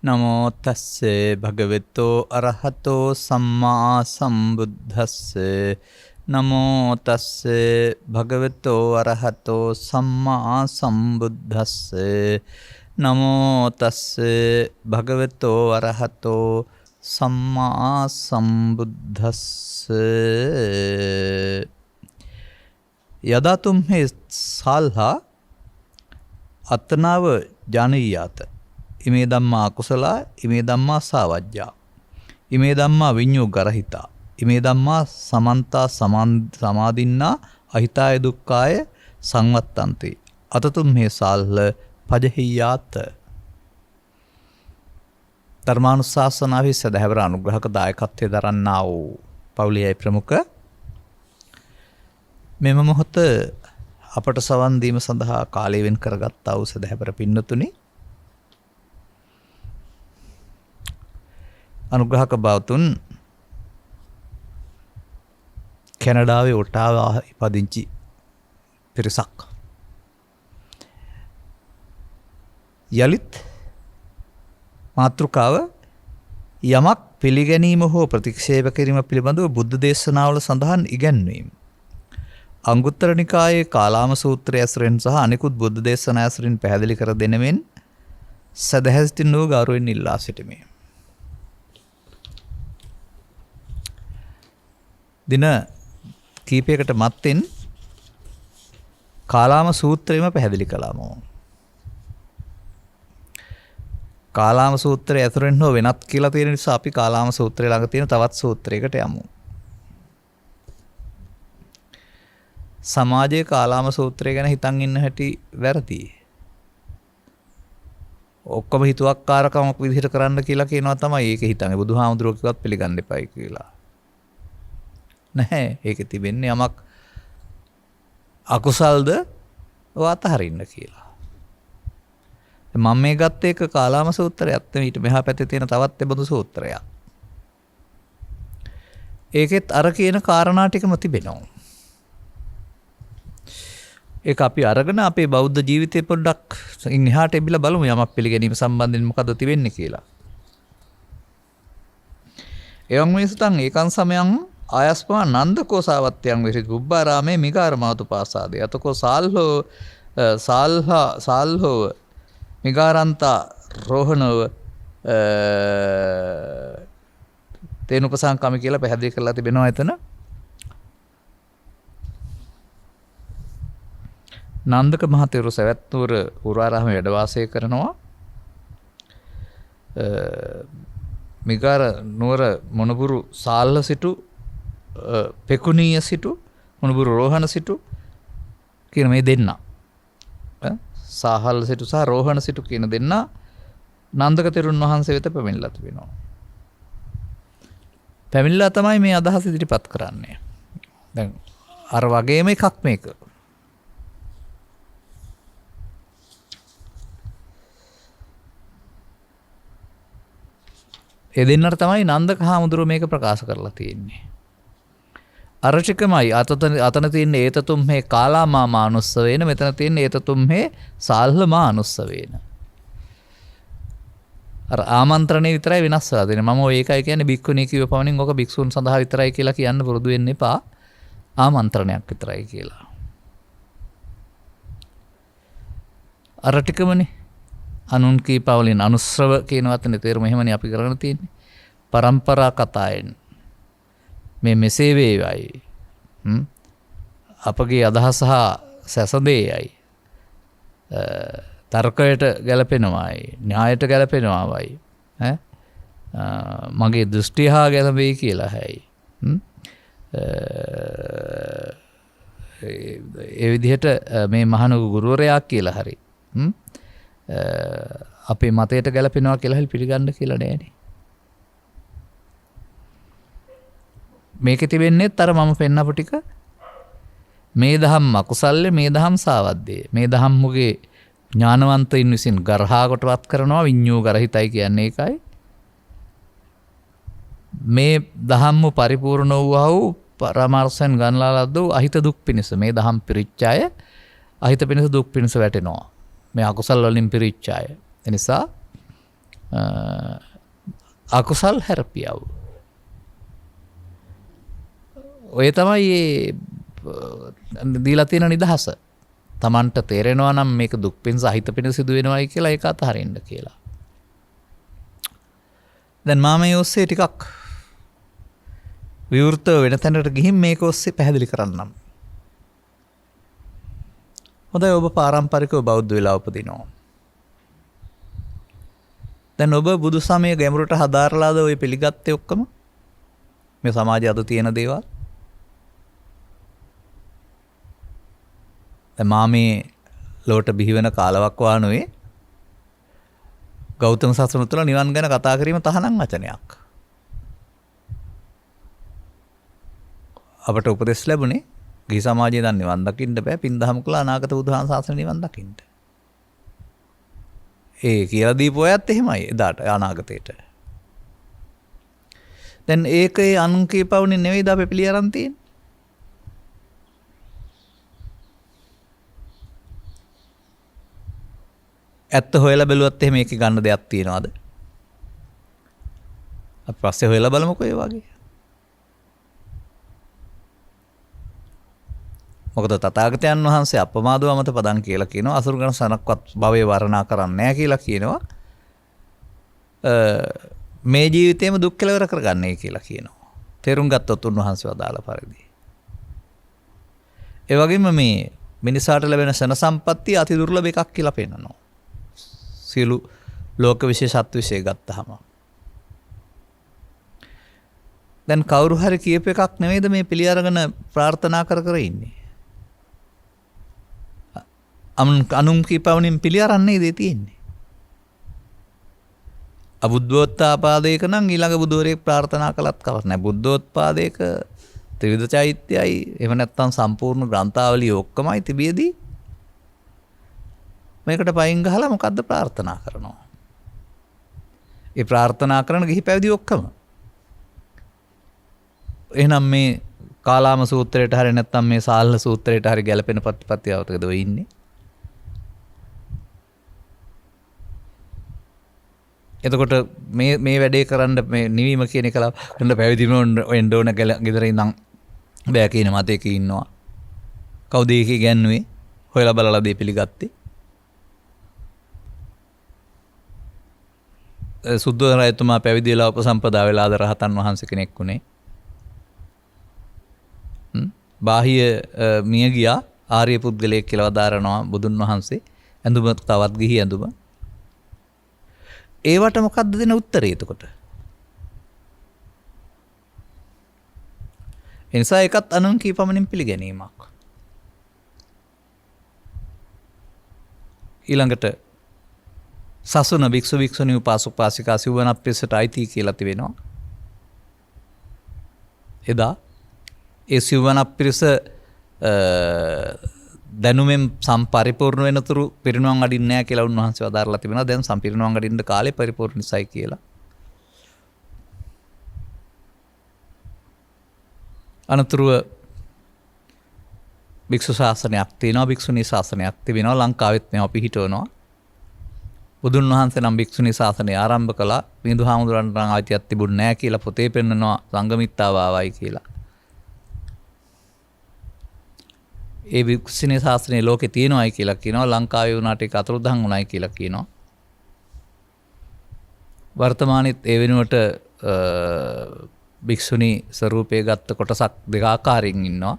නමෝ තස්සේ භගවතෝ අරහතෝ සම්මා සම්බුද්දස්සේ නමෝ තස්සේ භගවතෝ අරහතෝ සම්මා සම්බුද්දස්සේ නමෝ තස්සේ භගවතෝ අරහතෝ සම්මා සම්බුද්දස්සේ යදා තුම්හි සාල්හා අත්නාව ජානීයාත ඉමේ ධම්මා කුසලා ඉමේ ධම්මා සාවජ්ජා ඉමේ ධම්මා විඤ්ඤෝ ගරහිතා ඉමේ ධම්මා සමන්තා සමාදින්නා අහිතාය දුක්ඛාය සංවත්තන්ති අතතුම් මේ සාල්ල පජහියාත ධර්මානුශාසනාවේ සදහැවර අනුග්‍රහක දායකත්වයේ දරන්නා වූ පවුලියයි ප්‍රමුඛ මෙම මොහොත අපට සවන් දීම සඳහා කාලය වෙන් කරගත්තා වූ සදහැවර පින්නතුනි අනුග්‍රහක බවතුන් කැනඩාවේ ඔටාවා ඉපදිංචි පිරිසක් යලිත් මාතෘකාව යමක් පිළිගැනීම හෝ ප්‍රතික්ෂේප කිරීම පිළිබඳව බුද්ධ දේශනාවල සඳහන් ඉගැන්වීම අංගුත්තර නිකායේ කාලාම සූත්‍රය ඇසුරෙන් සහ අනිකුත් බුද්ධ දේශනා ඇසුරින් පැහැදිලි කර දෙනවෙන් සදහැසිතින් වූ ගෞරවයෙන් ඉල්ලා සිටිමි. දින කීපයකට මත්තෙන් කාලාම සූත්‍රයම පැහැදිලි කළාම කාලාම සූත්‍රය ඇතුළෙන් හෝ වෙනත් කියලා තියෙන නිසා අපි කාලාම සූත්‍රය ළඟ තියෙන තවත් සූත්‍රයකට යමු. සමාජයේ කාලාම සූත්‍රය ගැන හිතන් ඉන්න හැටි වැරදි. ඔක්කොම හිතුවක්කාරකමක් විදිහට කරන්න කියලා කියනවා තමයි ඒක හිතන්නේ. බුදුහාමුදුරුවෝ කිව්වත් පිළිගන්න එපායි කියලා. නැහැ. ඒකේ තිබෙන්නේ යමක් අකුසල්ද අතහරින්න කියලා. මම මේ ගත්ත එක කාලාම සූත්‍රයක් නෙවෙයි. ඊට මෙහා පැත්තේ තියෙන තවත් එබඳු සූත්‍රයක්. ඒකෙත් අර කියන කාරණා ටිකම තිබෙනවා. ඒක අපි අරගෙන අපේ බෞද්ධ ජීවිතේ පොඩ්ඩක් ඉන්හාට එබිලා බලමු යමක් පිළිගැනීම සම්බන්ධයෙන් මොකද තිබෙන්නේ කියලා. එවං මේසතන් ඒකන් සමයන් ආයස්පා නන්දකෝ සාවත්‍යං විරිත් බුබ්බාරාමේ මිගාර මාතුපාසාදේ අතකෝ සාල්හෝ මිගාරන්තා රෝහණව තේනුපසංකම කියලා පැහැදිලි කරලා තිබෙනවා එතන. නන්දක මහතෙරු සවැත්නුවර උරාරාමයේ වැඩ වාසය කරනවා. මිගාර නුවර මොනබුරු සාල්ල සිටු පෙකුණීය සිටු මොනබුරු රෝහණ සිටු කියන මේ දෙන්නා සාහල් සිටු සහ රෝහණ සිටු කියන දෙන්නා නන්දක තෙරුන් වහන්සේ වෙත පැමිණලා තිබෙනවා. පැමිණලා තමයි මේ අදහස ඉදිරිපත් කරන්නේ. දැන් අර වගේම එකක් මේක. ඒ දෙන්නට තමයි නන්දක හාමුදුරුවෝ මේක ප්‍රකාශ කරලා තියෙන්නේ. අරචිකමයි අතන තියෙන ඒතතුම් මේ කාලාමා මානුස්ස වේන මෙතන තියෙන ඒතතුම් මේ සාල්හ මානුස්ස වේන. අර ආමන්ත්‍රණය විතරයි වෙනස් වෙලා තියෙන්නේ. මම ඔය ඒකයි කියන්නේ බික්කුණී කිව්ව පමණින් ඔක බික්සුන් සඳහා විතරයි කියලා කියන්න පුරුදු වෙන්න එපා. ආමන්ත්‍රණයක් විතරයි කියලා. අර ටිකමනේ අනුන් කී පවලින් අනුශ්‍රව කියන වචනේ තේරුම එහෙමනේ අපි කරගෙන තියෙන්නේ. පරම්පරා කතායෙන් මේ මෙසේ වේවයි. අපගේ අදහස හා සැසඳේයයි. තර්කයට ගැලපෙනවායි. න්‍යායට ගැලපෙනවායි. මගේ දෘෂ්ටි හා ගැලපෙයි කියලා හැයි. ඒ විදිහට මේ මහනුග ගුරුවරයා කියලා හරි. අපේ මතයට ගැලපෙනවා කියලා පිළිගන්න කියලා නෑනේ. මේකේ තිබෙන්නේත් අර මම පෙන්නපු ටික මේ දහම් අකුසල්ය මේ දහම් සාවද්දේ මේ දහම් මුගේ ඥානවන්තයින් විසින් ගර්හා කොටවත් කරනවා විඤ්ඤෝ ගරහිතයි කියන්නේ ඒකයි. මේ දහම්ම පරිපූර්ණ වූ පරමාර්ථයන් ගන්නලා ලද්දෝ අහිත දුක් පිණිස මේ දහම් පිරිච්ච අය අහිත පිණිස දුක් පිණිස වැටෙනවා. මේ අකුසල් වලින් පිරිච්ච අය. එනිසා අකුසල් හැරපියව්. ඔය තමයි දීලා තියෙන නිදහස. තමන්ට තේරෙනවා නම් මේක දුක්පින් සහිත පින සිදු වෙනවයි කියලා ඒක අතහරින්න කියලා. දැන් මම මේ ඔස්සේ ටිකක් විවෘතව වෙන තැනකට ගිහින් මේක ඔස්සේ පැහැදිලි කරන්නම්. හොඳයි, ඔබ පාරම්පරිකව බෞද්ධ වෙලා උපදිනවා. දැන් ඔබ බුදු සමය ගැඹුරට හදාරලාද ඔය පිළිගත්තේ ඔක්කොම? මේ සමාජයේ අද තියෙන දේවල්. දැන් මා මේ ලෝට බිහි වෙන කාලවක් වානුවේ ගෞතම සසුන තුළ නිවන් ගැන කතා කිරීම තහනම් වචනයක්. අපට උපදෙස් ලැබුණේ ගිහි සමාජයේ දැන් නිවන් දකින්න බෑ, පින් දහම් කළා අනාගත බුදුහාම ශාසනය නිවන් දකින්න. ඒ කියලා දීපු අයත් එහෙමයි එදාට අනාගතේට. දැන් ඒකේ අනුන් කීපවුනේ නෙවෙයිද අපි පිළි අරන් තියෙන්නේ. ඇත්ත හොයලා බැලුවත් එහෙම ඒකේ ගන්න දෙයක් තියනවාද? අපි පස්සේ හොයලා බලමුකෝ ඒ වගේ. මොකද තථාගතයන් වහන්සේ අපමාදව මත පදන් කියලා කියනවා, අසුරු ගණ සනක්වත් භවයේ වර්ණනා කරන්නේ නැහැ කියලා කියනවා. මේ ජීවිතේම දුක් කෙලවර කරගන්නේ කියලා කියනවා. තේරුම් ගත්තොත් උන්වහන්සේ වදාළ පරිදි. ඒ වගේම මේ මිනිසාට ලැබෙන ශන සම්පත්තිය අති දුර්ලභ එකක් කියලා පෙන්නනවා. සියලු ලෝක විශේෂත්ව විශ්ේ ගත්තහම. දැන් කවුරු හරි කියප එකක් නෙවෙයිද මේ පිළි අරගෙන ප්‍රාර්ථනා කර කර ඉන්නේ. අනුන් කීපවුනින් පිළි අරන්නේ දේ තියෙන්නේ. අබුද්ධෝත්පාදයක නම් ඊළඟ බුදුවරයෙක් ප්‍රාර්ථනා කළත් කවස් නැහැ. බුද්ධෝත්පාදයක ත්‍රිවිධ චෛත්‍යයයි එහෙම නැත්නම් සම්පූර්ණ ග්‍රන්ථාවලිය ඔක්කොමයි තිබියදී මේකට පයින් ගහලා මොකද්ද ප්‍රාර්ථනා කරනවා. ඒ ප්‍රාර්ථනා කරන ගිහි පැවිදි ඔක්කොම. එහෙනම් මේ කාලාම සූත්‍රයට හරිය නැත්නම් මේ සාල්ල සූත්‍රයට හරිය ගැලපෙන ප්‍රතිපත්තියවතකද ඔය ඉන්නේ? එතකොට මේ වැඩේ කරන්න මේ නිවීම කියන එක කරන්න පැවිදිම වෙන්න ඕන ගෙදර ඉඳන් බෑ කියන මතයක ඉන්නවා. කවුද ඒක කියන්නේ? හොයලා බලලා දේ පිළිගත්තේ. සුද්ධෝදන රජතුමා පැවිදි වෙලා උපසම්පදා වෙලා ආද රහතන් වහන්සේ කෙනෙක් වුණේ. බාහිය මිය ගියා ආර්ය පුද්ගලයෙක් කියලා වදාරනවා බුදුන් වහන්සේ. ඇඳුම තවත් ගිහි ඇඳුම. ඒවට මොකද්ද දෙන උත්තරේ එතකොට? එනිසා ඒකත් අනුන් කීපමණින් පිළිගැනීමක්. ඊළඟට සසුන භික්ෂු භික්ෂුණී උපාසක උපාසිකා සිව්වන පිරිසට අයිති කියලා තිබෙනවා. එදා ඒ සිව්වන පිරිස දැනුමෙන් සම්පරිපූර්ණ වෙනතුරු පිරිනුවම් අඩින්නේ නැහැ කියලා උන්වහන්සේ වදාරලා තිබෙනවා. දැන් සම්පිරිනුවම් අඩින්න කාලේ පරිපූර්ණ නිසයි කියලා. අනතුරුව භික්ෂු ශාසනයක් තියෙනවා, භික්ෂුණී ශාසනයක් තිබෙනවා. ලංකාවෙත් මේවා පිහිටවනවා. බුදුන් වහන්සේ නම් භික්ෂුණී ශාසනය ආරම්භ කළා. මිහිඳු හාමුදුරන්ට නම් ආයිතියක් තිබුණ නැහැ කියලා පොතේ පෙන්නනවා සංගමිත්තාව ආවයි කියලා. ඒ භික්ෂුණී ශාසනය ලෝකේ තියෙනවායි කියලා කියනවා. ලංකාවේ වුණාට ඒක අතුරුදහන් වුණායි කියලා කියනවා. වර්තමානයේත් ඒ වෙනුවට භික්ෂුණී ස්වරූපයේ ගත්ත කොටසක් දෙකාකාරයෙන් ඉන්නවා.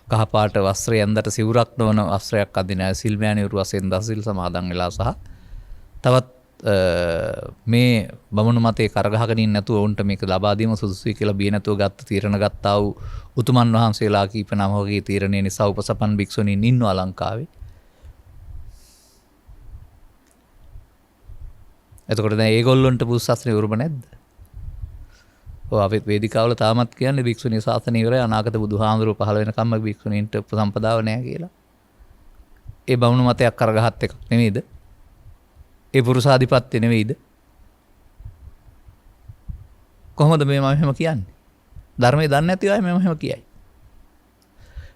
කහපාට වස්ත්‍රය ඇඳට සිවුරක් නොවන වස්ත්‍රයක් අඳින අය, සිල්මෑණිවරු වශයෙන් දසසිල් සමාදන් වෙලා සහ තවත් මේ බමුණු මතේ කරගහගෙන ඉන්නේ නැතුව උන්ට මේක ලබා දීම සුදුසුයි කියලා බිය නැතුව ගත්ත තීරණ ගත්තා වූ උතුමන් වහන්සේලා කීප නම වගේ තීරණය නිසා උපසපන් භික්ෂුණීන් ඉන්නවා ලංකාවේ. එතකොට දැන් ඒගොල්ලොන්ට බුදු සසුනේ උරුම නැද්ද? ඔව් අපි වේදිකාවල තාමත් කියන්නේ භික්ෂුණී ශාසනය ඉවරයි, අනාගත බුදුහාමුදුරුවෝ පහළ වෙනකම්ම භික්ෂුණීන්ට උපසම්පදාව නැහැ කියලා. ඒ බමුණු මතයක් කරගහත් එකක් නෙමෙයිද? ඒ පුරුෂාධිපත්‍ය නෙවෙයිද? කොහොමද මේ මම එහෙම කියන්නේ? ධර්මයේ දන්නේ නැති අය මම එහෙම කියයි.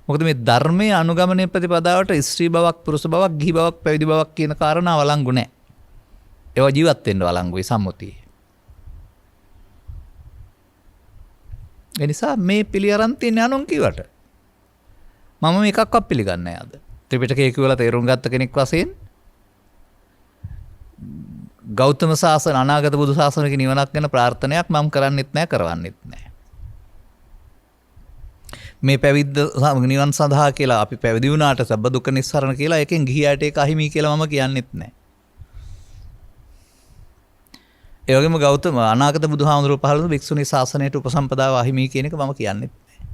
මොකද මේ ධර්මයේ අනුගමනයේ ප්‍රතිපදාවට ස්ත්‍රී බවක්, පුරුෂ බවක්, ගිහි බවක්, පැවිදි බවක් කියන කාරණා වළංගු නැහැ. ඒවා ජීවත් වෙන්න වළංගුයි සම්මුතිය. ඒ නිසා මේ පිළි අරන් තියෙන අනුන් කිව්වට මම මේකක්වත් පිළිගන්නේ නැහැ අද. ත්‍රිපිටකය කියවලා තේරුම් ගත්ත කෙනෙක් වශයෙන් ගෞතම සාසන අනාගත බුදු සාසනක නිවනක් ගැන ප්‍රාර්ථනයක් මම කරන්නෙත් නැහැ කරවන්නෙත් නැහැ. මේ පැවිද්ද නිවන් සඳහා කියලා අපි පැවිදි වුණාට සබ්බ දුක්ඛ නිස්සරණ කියලා එකෙන් ගිහියට ඒක අහිමි කියලා මම කියන්නෙත් නැහැ. ඒ වගේම ගෞතම අනාගත බුදුහාමුදුරුවෝ පහළ වුණු භික්ෂුණී ශාසනයට උපසම්පදාව අහිමි කියන එක මම කියන්නෙත් නැහැ.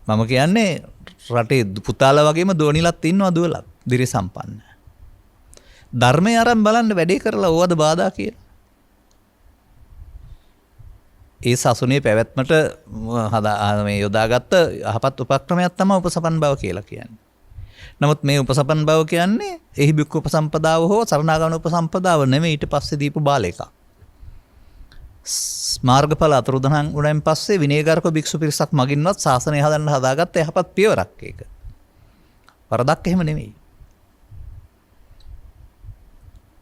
මම කියන්නේ රටේ පුතාලා වගේම දෝනිලත් ඉන්නවා දුවලත් දිරි සම්පන්න. ධර්මය අරන් බලන්න වැඩේ කරලා ඕවද බාධා කියලා. ඒ සසුනේ පැවැත්මට මේ යොදාගත්ත යහපත් උපක්‍රමයක් තමයි උපසපන් බව කියලා කියන්නේ. නමුත් මේ උපසපන් බව කියන්නේ එහි බික්ක උපසම්පදාව හෝ සරණාගමන උපසම්පදාව නෙමෙයි ඊට පස්සේ දීපු බාල එකක්. මාර්ගඵල අතුරුදහන් වුණායින් පස්සේ විනයගාරක භික්ෂු පිරිසක් මගින්වත් ශාසනය හදන්න හදාගත්ත යහපත් පියවරක් ඒක. වරදක් එහෙම නෙමෙයි.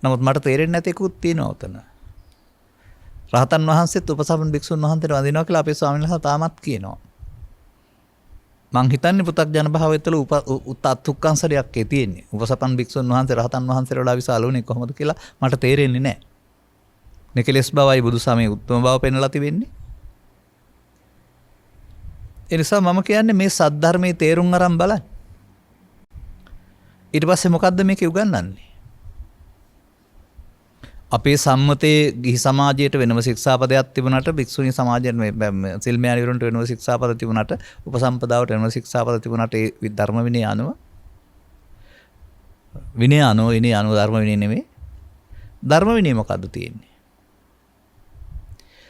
නමුත් මට තේරෙන්නේ නැති එකකුත් තියෙනවා උතන. රහතන් වහන්සේත් උපසපන් භික්ෂුන් වහන්සේට වඳිනවා කියලා අපේ ස්වාමීන් වහන්සේ තාමත් කියනවා. මං හිතන්නේ පු탁ජන භාවය තුළ උත්තුක්කංශරයක් තියෙන්නේ. උපසපන් භික්ෂුන් වහන්සේ රහතන් වහන්සේට වඩා විශාල වුණේ කොහොමද කියලා මට තේරෙන්නේ නැහැ. නිකලස් බවයි බුදුසමයේ උත්තම බව පෙන්වලා තිබෙන්නේ. ඒ නිසා මම කියන්නේ මේ සද්ධර්මයේ තේරුම් අරන් බලන්න. ඊට පස්සේ මොකද්ද මේක උගන්වන්නේ? අපේ සම්මතයේ ගිහි සමාජයට වෙනම ශික්ෂාපදයක් තිබුණාට භික්ෂුණී සමාජයට සිල්මයාණන් විරුන්ට වෙනම ශික්ෂාපද තිබුණාට උපසම්පදාවට වෙනම ශික්ෂාපද තිබුණාට ඒ ධර්ම විනය අනුව ධර්ම විනය නෙමෙයි. ධර්ම විනය මොකද්ද තියෙන්නේ?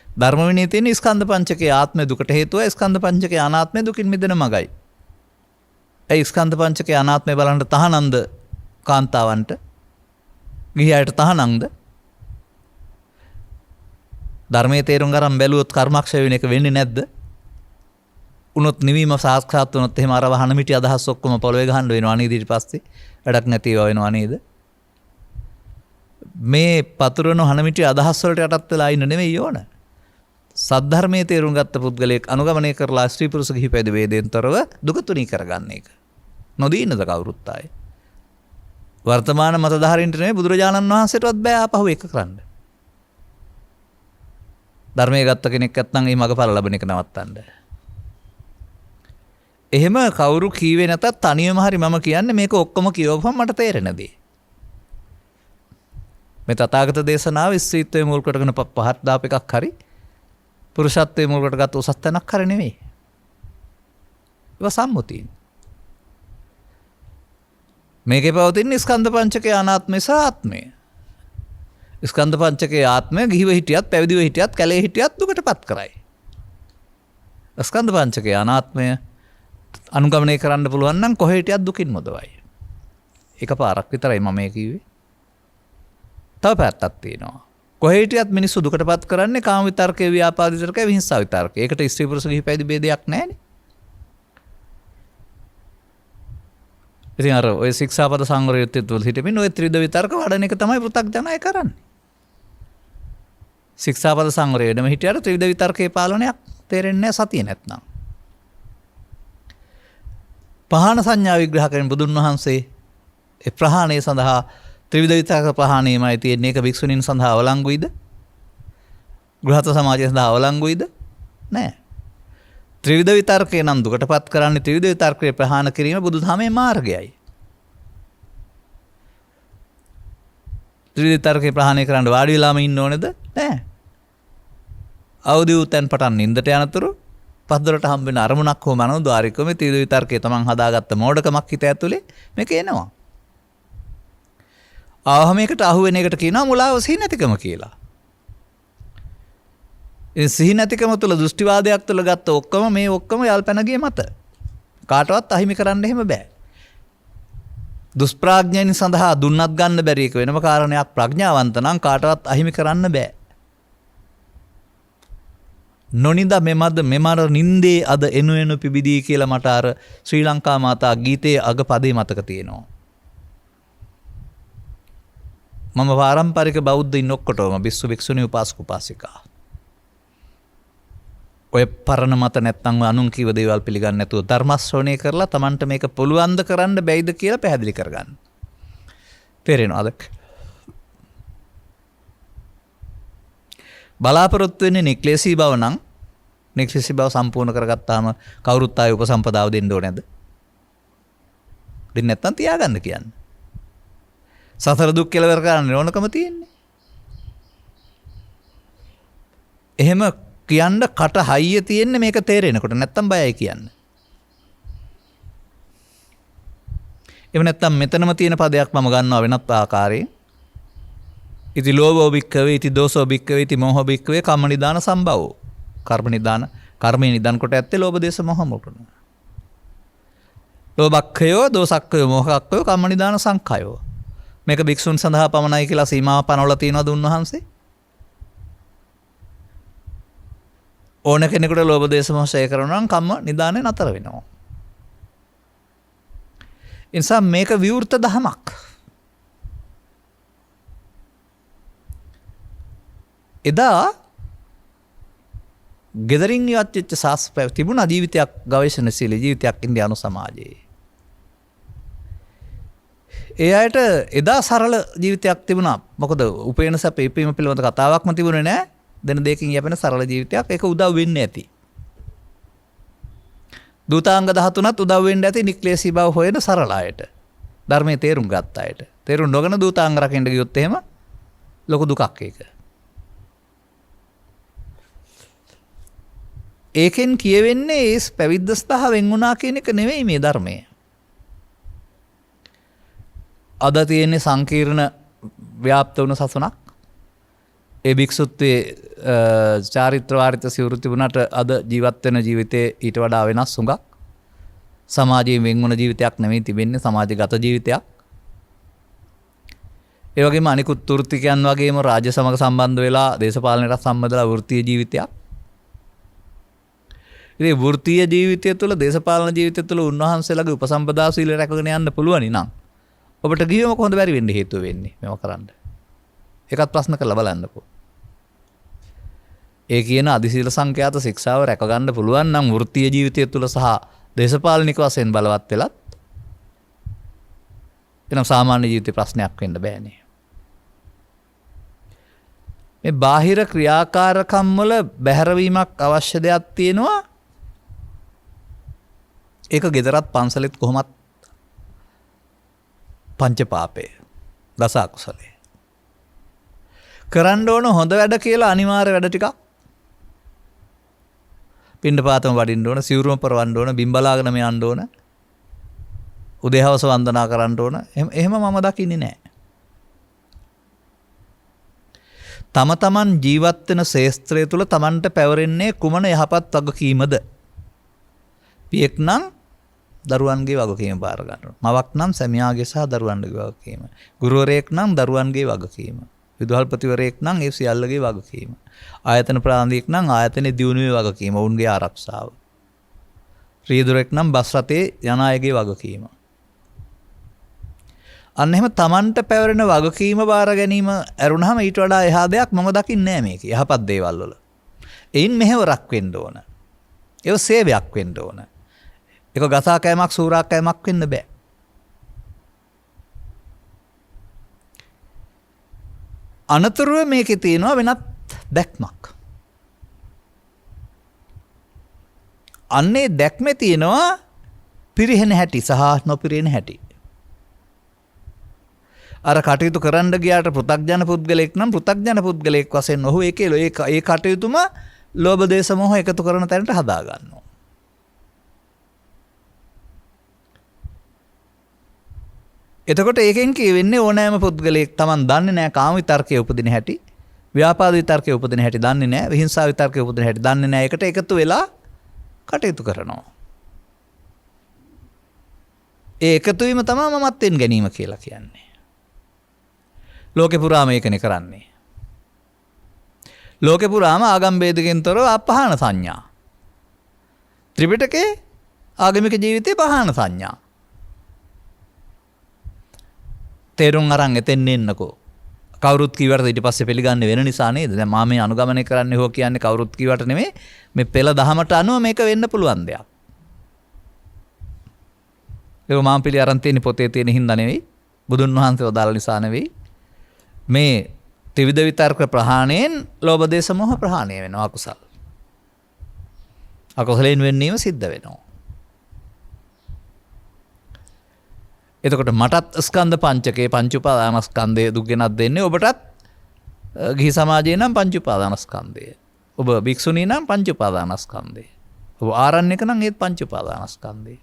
ධර්ම විනය තියෙන්නේ ස්කන්ධ පංචකයේ ආත්මය දුකට හේතුවයි ස්කන්ධ පංචකයේ අනාත්මය දුකින් මිදෙන මගයි. ඒ ස්කන්ධ පංචකයේ අනාත්මය බලන්න තහනන්ද කාන්තාවන්ට ගිහියට තහනන්ද ධර්මයේ තේරුම් ගන්න බැලුවොත් කර්මක්ෂය වෙන එක වෙන්නේ නැද්ද? උනොත් නිවීම සාක්ෂාත් වුණොත් එහෙම අර වහන මිටි අදහස් ඔක්කොම පොළවේ ගහන්න වෙනවා නේද ඊට පස්සේ? වැඩක් නැතිව වෙනවා නේද? මේ පතුරන වහන මිටි අදහස් වලට යටත් වෙලා ඉන්න නෙමෙයි ඕන. සද්ධර්මයේ තේරුම් ගත්ත පුද්ගලයෙක් අනුගමනය කරලා ස්ත්‍රී පුරුෂ ගිහි පැවිදි වේදෙන්තරව දුක තුනී කරගන්න එක. නොදීනද කවුරුත් ආයේ. වර්තමාන මතධාරීන්ට නෙමෙයි බුදුරජාණන් වහන්සේටවත් බෑ ආපහු ඒක කරන්න. ධර්මයේ ගත්ත කෙනෙක් නැත්නම් ඒ මගපල ලැබෙන එක නවත්තන්න. එහෙම කවුරු කීවේ නැතත් තනියම හරි මම කියන්නේ මේක ඔක්කොම කියවපම් මට තේරෙන දේ. මේ තථාගත දේශනාව ස්ත්‍රීත්වයේ මුල් කොටගෙන පහත් දාප එකක් හරි පුරුෂත්වයේ මුල් කොටගත් උසස් තැනක් හරි නෙමෙයි. ඒවා සම්මුතියින්. මේකේ පවතින ස්කන්ධ පංචකයේ අනාත්මය සහ ආත්මය. ස්කන්ධ පංචකයේ ආත්මය ගිහිව හිටියත් පැවිදිව හිටියත් කැලේ හිටියත් දුකටපත් කරයි. ස්කන්ධ පංචකයේ අනාත්මය අනුගමනය කරන්න පුළුවන් නම් කොහේ හිටියත් දුකින් මුදවයි. එක පාරක් විතරයි මම මේ කිව්වේ. තව පැත්තක් තියෙනවා. කොහේ හිටියත් මිනිස්සු දුකටපත් කරන්නේ කාම විතර්කේ, ව්‍යාපාද විතර්කේ, විහිංසාව විතර්කේ. ඒකට ස්ත්‍රී පුරුෂ ගිහි පැවිදි ભેදයක් නැහැනේ. ඉතින් අර ඔය ශික්ෂාපද සංවරයත් තුළ හිටමින් ඔය ත්‍රිවිධ විතර්ක වඩන එක තමයි පෘථග්ජනය කරන්නේ. ශික්ෂාපද සංවරය වෙනම හිටියට ත්‍රිවිධ විතර්කයේ පාලනයක් තේරෙන්නේ නැහැ සතිය නැත්නම්. පහන සංඥා විග්‍රහ කරන බුදුන් වහන්සේ ඒ ප්‍රහාණය සඳහා ත්‍රිවිධ විතර්ක ප්‍රහාණයමයි තියෙන්නේ. ඒක භික්ෂුණීන් සඳහා අවලංගුයිද? ගෘහස්ත සමාජය සඳහා අවලංගුයිද? නැහැ. ත්‍රිවිධ විතර්කේ නම් දුකටපත් කරන්නේ ත්‍රිවිධ විතර්කේ ප්‍රහාණ කිරීම බුදුදහමේ මාර්ගයයි. ත්‍රිවිධ විතර්කේ ප්‍රහාණය කරන්න වාඩි වෙලාම ඉන්න ඕනේද? නැහැ. අවදි වූ තැන් පටන් නින්දට යනතුරු පස්දොරට හම්බ වෙන අරමුණක් හෝ මනෝද්වාරිකව මේ ත්‍රිවිධ විතර්කේ තමන් හදාගත්ත මෝඩකමක් හිත ඇතුලේ මේක එනවා. ආවමයකට අහු වෙන එකට කියනවා මුලාව සිහි නැතිකම කියලා. ඒ සිහි නැතිකම තුළ දෘෂ්ටිවාදයක් තුළ ගත්ත ඔක්කොම මේ ඔක්කොම යල්පැනගිය මත කාටවත් අහිමි කරන්න එහෙම බෑ. දුෂ්ප්‍රඥයින් සඳහා දුන්නත් ගන්න බැරි එක වෙනම කාරණයක්. ප්‍රඥාවන්ත නම් කාටවත් අහිමි කරන්න බෑ. නොනින්ද මෙමර නින්දේ අද එනු පිබිදී කියලා මට අර ශ්‍රී ලංකා මාතා ගීතයේ අග පදේ මතක තියෙනවා. මම පාරම්පරික බෞද්ධයින් ඔක්කොටම භික්ෂු භික්ෂුණී උපාසක උපාසිකා. ඔය පරණ මත නැත්තම් අනුන් කිව දේවල් පිළිගන්නේ නැතුව ධර්ම ශ්‍රවණය කරලා Tamanට මේක පුළුවන් ද කරන්න බැයිද කියලා පැහැදිලි කරගන්න. තේරෙනවද? බලාපොරොත්තු වෙන්නේ නික්ලේශී බව නම් නික්ලේශී බව සම්පූර්ණ කරගත්තාම කවුරුත් ආයේ උපසම්පදාව දෙන්න ඕනේ නැද්ද? දෙන්න නැත්තම් තියාගන්න කියන්නේ. සතර දුක් කෙලවර කරන්න ඕනකම තියෙන්නේ. එහෙම කියන්න කට හයිය තියෙන්නේ මේක තේරෙනකොට නැත්තම් බයයි කියන්න. එහෙම නැත්තම් මෙතනම තියෙන පදයක් මම ගන්නවා වෙනත් ආකාරයෙන්. ඉති ලෝභෝ භික්ඛවේ ඉති දෝසෝ භික්ඛවේ ඉති මෝහෝ භික්ඛවේ කම්ම නිදාන සම්භවෝ. කර්ම නිදාන කර්මයේ නිදාන කොට ඇත්තේ ලෝභ දේශ මොහ මොකන. ලෝභක්ඛයෝ දෝසක්ඛයෝ මොහක්ඛයෝ කම්ම නිදාන සංඛයෝ. මේක භික්ෂුන් සඳහා පමණයි කියලා සීමාව පනවලා තියෙනවද උන්වහන්සේ? ඕන කෙනෙකුට ලෝභ දේශ මොහ ඡය කරනවා නම් කම්ම නිදානේ නතර වෙනවා. ඒ නිසා මේක විවෘත දහමක්. එදා ගෙදරින් ඉවත් වෙච්ච ශාස්ත්‍රය තිබුණා ජීවිතයක් ගවේෂණශීලී ජීවිතයක් ඉන්දියානු සමාජයේ. ඒ අයට එදා සරල ජීවිතයක් තිබුණා. මොකද උපේන සැප ඉපීම පිළිබඳ කතාවක්ම තිබුණේ නැහැ. දෙන දෙකකින් යැපෙන සරල ජීවිතයක් ඒක උදව් වෙන්නේ ඇති. දූතාංග 13ත් උදව් වෙන්න ඇති නික්ලේශී බව හොයන සරල අයට. ධර්මයේ තේරුම් ගත්ත අයට. තේරුම් නොගෙන දූතාංග රකින්න ගියොත් එහෙම ලොකු දුකක් ඒක. ඒකෙන් කියවෙන්නේ ඒ පැවිද්ද සහ වෙන් වුණා කියන එක නෙවෙයි මේ ධර්මය. අද තියෙන්නේ සංකීර්ණ ව්‍යාප්ත වුණ සසුනක්. ඒ භික්ෂුත්වයේ චාරිත්‍ර වාරිත්‍ර සිවුරු තිබුණාට අද ජීවත් වෙන ජීවිතේ ඊට වඩා වෙනස් හුඟක්. සමාජයෙන් වෙන් වුණ ජීවිතයක් නෙවෙයි තිබෙන්නේ සමාජගත ජීවිතයක්. ඒ වගේම අනිකුත් වෘත්තිකයන් වගේම රාජ්‍ය සමග සම්බන්ධ වෙලා දේශපාලනයට සම්බන්ධලා වෘත්තීය ජීවිතයක්. ඉතින් වෘත්තීය ජීවිතය තුළ දේශපාලන ජීවිතය තුළ උන්වහන්සේලාගේ උපසම්පදා සීල රැකගෙන යන්න පුළුවනි නම් ඔබට ගියම කොහොමද බැරි වෙන්නේ හේතුව වෙන්නේ මේව කරන්න. ඒකත් ප්‍රශ්න කරලා බලන්නකෝ. ඒ කියන අධිශීල සංඛ්‍යාත ශික්ෂාව රැක ගන්න පුළුවන් නම් වෘත්තීය ජීවිතය තුළ සහ දේශපාලනික වශයෙන් බලවත් වෙලත් එනම් සාමාන්‍ය ජීවිතේ ප්‍රශ්නයක් වෙන්න බෑනේ. මේ බාහිර ක්‍රියාකාරකම් වල බැහැරවීමක් අවශ්‍ය දෙයක් තියෙනවා. ඒක ගෙදරත් පන්සලෙත් කොහොමත් පංච පාපේ දස අකුසලේ. කරන්න ඕන හොඳ වැඩ කියලා අනිවාර්ය වැඩ ටිකක්. පින්ඩපාතම වඩින්න ඕන, සිවුරම පරවන්න ඕන, බිම්බලාගෙන යන්න ඕන. උදේහවස වන්දනා කරන්න ඕන. එහෙම මම දකින්නේ නැහැ. තම තමන් ජීවත් වෙන ශේස්ත්‍රය තුල තමන්ට පැවරෙන්නේ කුමන යහපත් වගකීමද? පියෙක් නම් දරුවන්ගේ වගකීම බාර ගන්නවා. මවක් නම් සැමියාගේ සහ දරුවන්ගේ වගකීම. ගුරුවරයෙක් නම් දරුවන්ගේ වගකීම. විදුහල්පතිවරයෙක් නම් ඒ සියල්ලගේ වගකීම. ආයතන ප්‍රාන්තියෙක් නම් ආයතනයේ දියුණුවේ වගකීම, ඔවුන්ගේ ආරක්ෂාව. රියදුරෙක් නම් බස් රථයේ යන අයගේ වගකීම. අන්න එහෙම තමන්ට පැවරෙන වගකීම බාර ගැනීම ඇරුණාම ඊට වඩා එහා දෙයක් මම දකින්නේ නැහැ මේකේ. යහපත් දේවල් වල. එයින් මෙහෙවරක් වෙන්න ඕන. ඒක සේවයක් වෙන්න ඕන. ඒක ගසා කෑමක් සූරා කෑමක් වෙන්න බෑ. අනතුරුව මේකේ තියෙනවා වෙනත් දැක්මක්. අන්නේ දැක්මේ තියෙනවා පිරිහෙන හැටි සහ නොපිරිහෙන හැටි. අර කටයුතු කරන්න ගියාට පෘථග්ජන පුද්ගලෙක් නම් පෘථග්ජන පුද්ගලෙක් වශයෙන් ඔහු ඒ කටයුතුම ලෝභ දේශ මොහ එකතු කරන තැනට හදා ගන්නවා. එතකොට ඒකෙන් කියවෙන්නේ ඕනෑම පුද්ගලයෙක් Taman දන්නේ නැහැ කාම විතර්කයේ උපදින හැටි, ව්‍යාපාද විතර්කයේ උපදින හැටි දන්නේ නැහැ, විහිංසාව විතර්කයේ උපදින හැටි දන්නේ නැහැ. ඒකට එකතු වෙලා කටයුතු කරනවා. ඒ එකතු වීම තමයි මමත්වෙන් ගැනීම කියලා කියන්නේ. ලෝකේ පුරාම ඒකනේ කරන්නේ. ලෝකේ පුරාම ආගම් ભેදකින් තොරව අපහාන සංඥා. ත්‍රිපිටකේ ආගමික ජීවිතේ පහාන සංඥා. තේරුම් අරන් එතෙන් එන්නකෝ. කවුරුත් කීවට ඊට පස්සේ පිළිගන්නේ වෙන නිසා නේද? දැන් මම මේ අනුගමනය කරන්නේ හෝ කියන්නේ කවුරුත් කීවට නෙමෙයි. මේ පෙළ දහමට අනුව මේක වෙන්න පුළුවන් දෙයක්. ඒක මම පිළි අරන් තියෙන පොතේ තියෙන හින්දා නෙවෙයි. බුදුන් වහන්සේ වදාළ නිසා නෙවෙයි. මේ ත්‍රිවිධ විතර්ක ප්‍රහාණයෙන් ලෝභ දේශ මොහ ප්‍රහාණය වෙනවා අකුසල. අකුසලයෙන් වෙන්නේම සිද්ධ වෙනවා. එතකොට මටත් ස්කන්ධ පංචකේ පංච උපාදානස්කන්ධය දුක් ගෙනත් දෙන්නේ ඔබටත් ගිහි සමාජයේ නම් පංච උපාදානස්කන්ධය. ඔබ භික්ෂුණී නම් පංච උපාදානස්කන්ධය. ඔබ ආරණ්‍යක නම් ඒත් පංච උපාදානස්කන්ධය.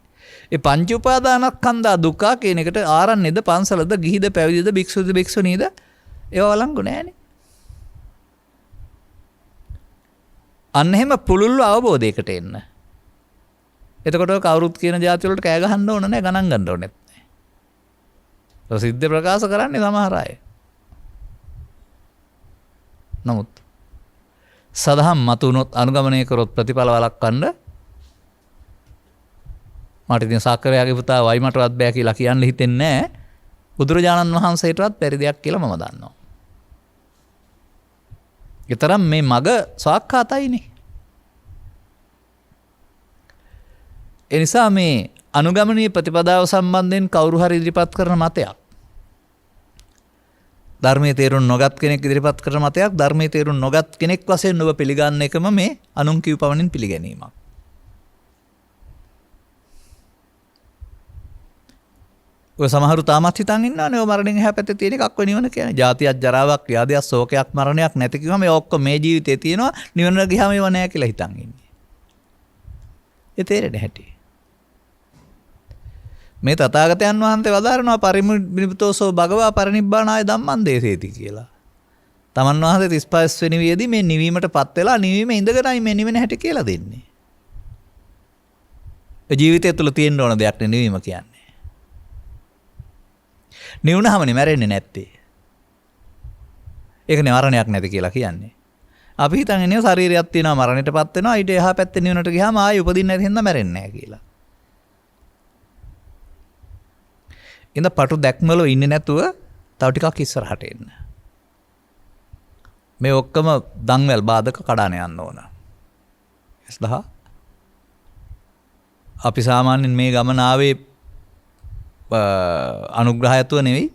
ඒ පංච උපාදානස්කන්ධ දුක්ඛ කියන එකට ආරණ්‍යද පන්සලද ගිහිද පැවිදිද භික්ෂුද භික්ෂුණීද ඒවා වළංගු නැහැනේ. අන්න එහෙම පුළුල්ව අවබෝධයකට එන්න. එතකොට කවුරුත් කියන જાති වලට කෑ ගහන්න ඕන නැහැ ගණන් ගන්න ඕනෙත් නැහැ. සිද්ධ ප්‍රකාශ කරන්නේ සමහර අය. නමුත් සදහම් මතුනොත් අනුගමනය කරොත් ප්‍රතිඵල වළක්වන්න මට ඉතින් සාක්කරයාගේ පුතා වයිමටවත් බෑ කියලා කියන්න හිතෙන්නේ නැහැ. බුදුරජාණන් වහන්සේටවත් බැරි දෙයක් කියලා මම දන්නවා. ඊතරම් මේ මග සාක්කාතයිනේ. ඒ නිසා මේ අනුගමනීය ප්‍රතිපදාව සම්බන්ධයෙන් කවුරු හරි ඉදිරිපත් කරන මතයක් ධර්මයේ තේරුම් නොගත් කෙනෙක් ඉදිරිපත් කරන මතයක් ධර්මයේ තේරුම් නොගත් කෙනෙක් වශයෙන් ඔබ පිළිගන්න එකම මේ අනුන් කියු පවණින් පිළිගැනීමක්. ඔය සමහරු තාමත් හිතන් ඉන්නවනේ ඔය මරණයෙන් එහා පැත්තේ තියෙන එකක් වෙ නිවන කියන්නේ. ජාතියක් ජරාවක් ව්‍යාධියක් ශෝකයක් මරණයක් නැති කිව්වම මේ ඔක්කොම මේ ජීවිතේ තියෙනවා නිවනට ගියාම ඒව නැහැ කියලා හිතන් ඉන්නේ. ඒ තේරෙන්නේ නැහැටි. මේ තථාගතයන් වහන්සේ වදාරනවා පරිනිබ්බිතෝසෝ භගවා පරිනිබ්බානාය ධම්මං දේසේති කියලා. තමන් වහන්සේ 35 වෙනි වියේදී මේ නිවීමටපත් වෙලා නිවීමේ ඉඳගෙනයි මේ නිවෙන හැටි කියලා දෙන්නේ. ඒ ජීවිතය තුළ තියෙන්න ඕන දෙයක් නේ නිවීම කියන්නේ. නිවුනහමනේ මැරෙන්නේ නැත්තේ. ඒකනේ මරණයක් නැති කියලා කියන්නේ. අපි හිතන් ඉන්නේ ශරීරයක් තියෙනවා මරණයටපත් වෙනවා ඊට එහා පැත්තේ නිවනට ගියාම ආයෙ උපදින්න නැති හින්දා මැරෙන්නේ නැහැ කියලා. ඉඳ පටු දැක්මල ඉන්නේ නැතුව තව ටිකක් ඉස්සරහට එන්න. මේ ඔක්කොම දන්වැල් බාධක කඩාන යන්න ඕන. S10 අපි සාමාන්‍යයෙන් මේ ගමන ආවේ අනුග්‍රහයතුව නෙවෙයි.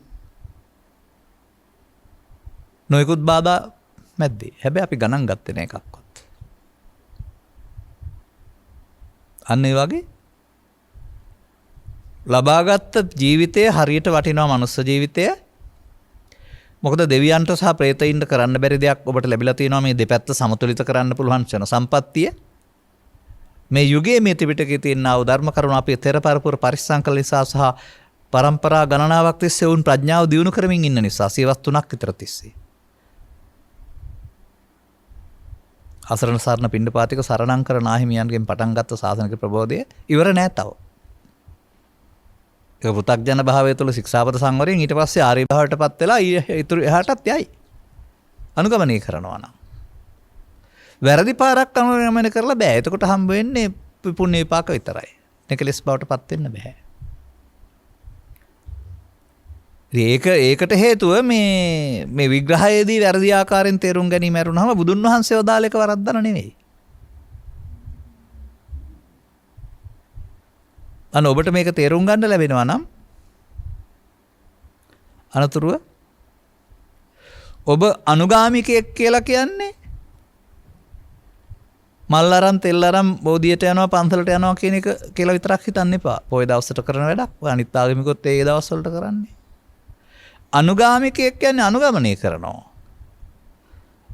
නොයෙකුත් බාධා මැද්දේ. හැබැයි අපි ගණන් ගත්තේ නෑ එකක්වත්. අන්න ඒ වගේ ලබාගත් ජීවිතය හරියට වටිනවා මනුස්ස ජීවිතය. මොකද දෙවියන්ට සහ ප්‍රේතයින්ට කරන්න බැරි දෙයක් ඔබට ලැබිලා තියෙනවා මේ දෙපැත්ත සමතුලිත කරන්න පුළුවන් ක්ෂණ සම්පත්තිය. මේ යුගයේ මේ ත්‍රිපිටකයේ තියෙන ආ ධර්ම කරුණ අපි තෙර පරපුර පරිස්සම් කළ නිසා සහ පරම්පරා ගණනාවක් තිස්සේ වුන් ප්‍රඥාව දියුණු කරමින් ඉන්න නිසා සියවස් 3ක් විතර තිස්සේ. අසරණ සරණ පිණ්ඩපාතික සරණංකර නාහිමියන්ගෙන් පටන් ගත්ත සාසනික ප්‍රබෝධය ඉවර නෑ තව. ඒක පු탁ජන භාවය තුළ ශික්ෂාපද සංවරයෙන් ඊට පස්සේ ආර්ය භාවයටපත් වෙලා ඊටු එහාටත් යයි. අනුගමනය කරනවා නම්. වැරදි පාරක් අනුගමනය කරලා බෑ. එතකොට හම්බ වෙන්නේ පුණ්‍ය විපාක විතරයි. නිකලස් බවටපත් වෙන්න බෑ. ඒකට හේතුව මේ විග්‍රහයේදී වැරදි ආකාරයෙන් තේරුම් ගැනීම ඇරුණාම බුදුන් වහන්සේ වදාළ එක වරද්දන නෙවෙයි. අන්න ඔබට මේක තේරුම් ගන්න ලැබෙනවා නම් අනතුරුව ඔබ අනුගාමිකයෙක් කියලා කියන්නේ මල් අරන් තෙල් අරන් බෝධියට යනවා පන්සලට යනවා කියන එක කියලා විතරක් හිතන්න එපා. පොය දවසට කරන වැඩක්. ඔය අනිත් ආගමිකොත් ඒ දවස් වලට කරන්නේ. අනුගාමිකයෙක් කියන්නේ අනුගමනය කරනවා.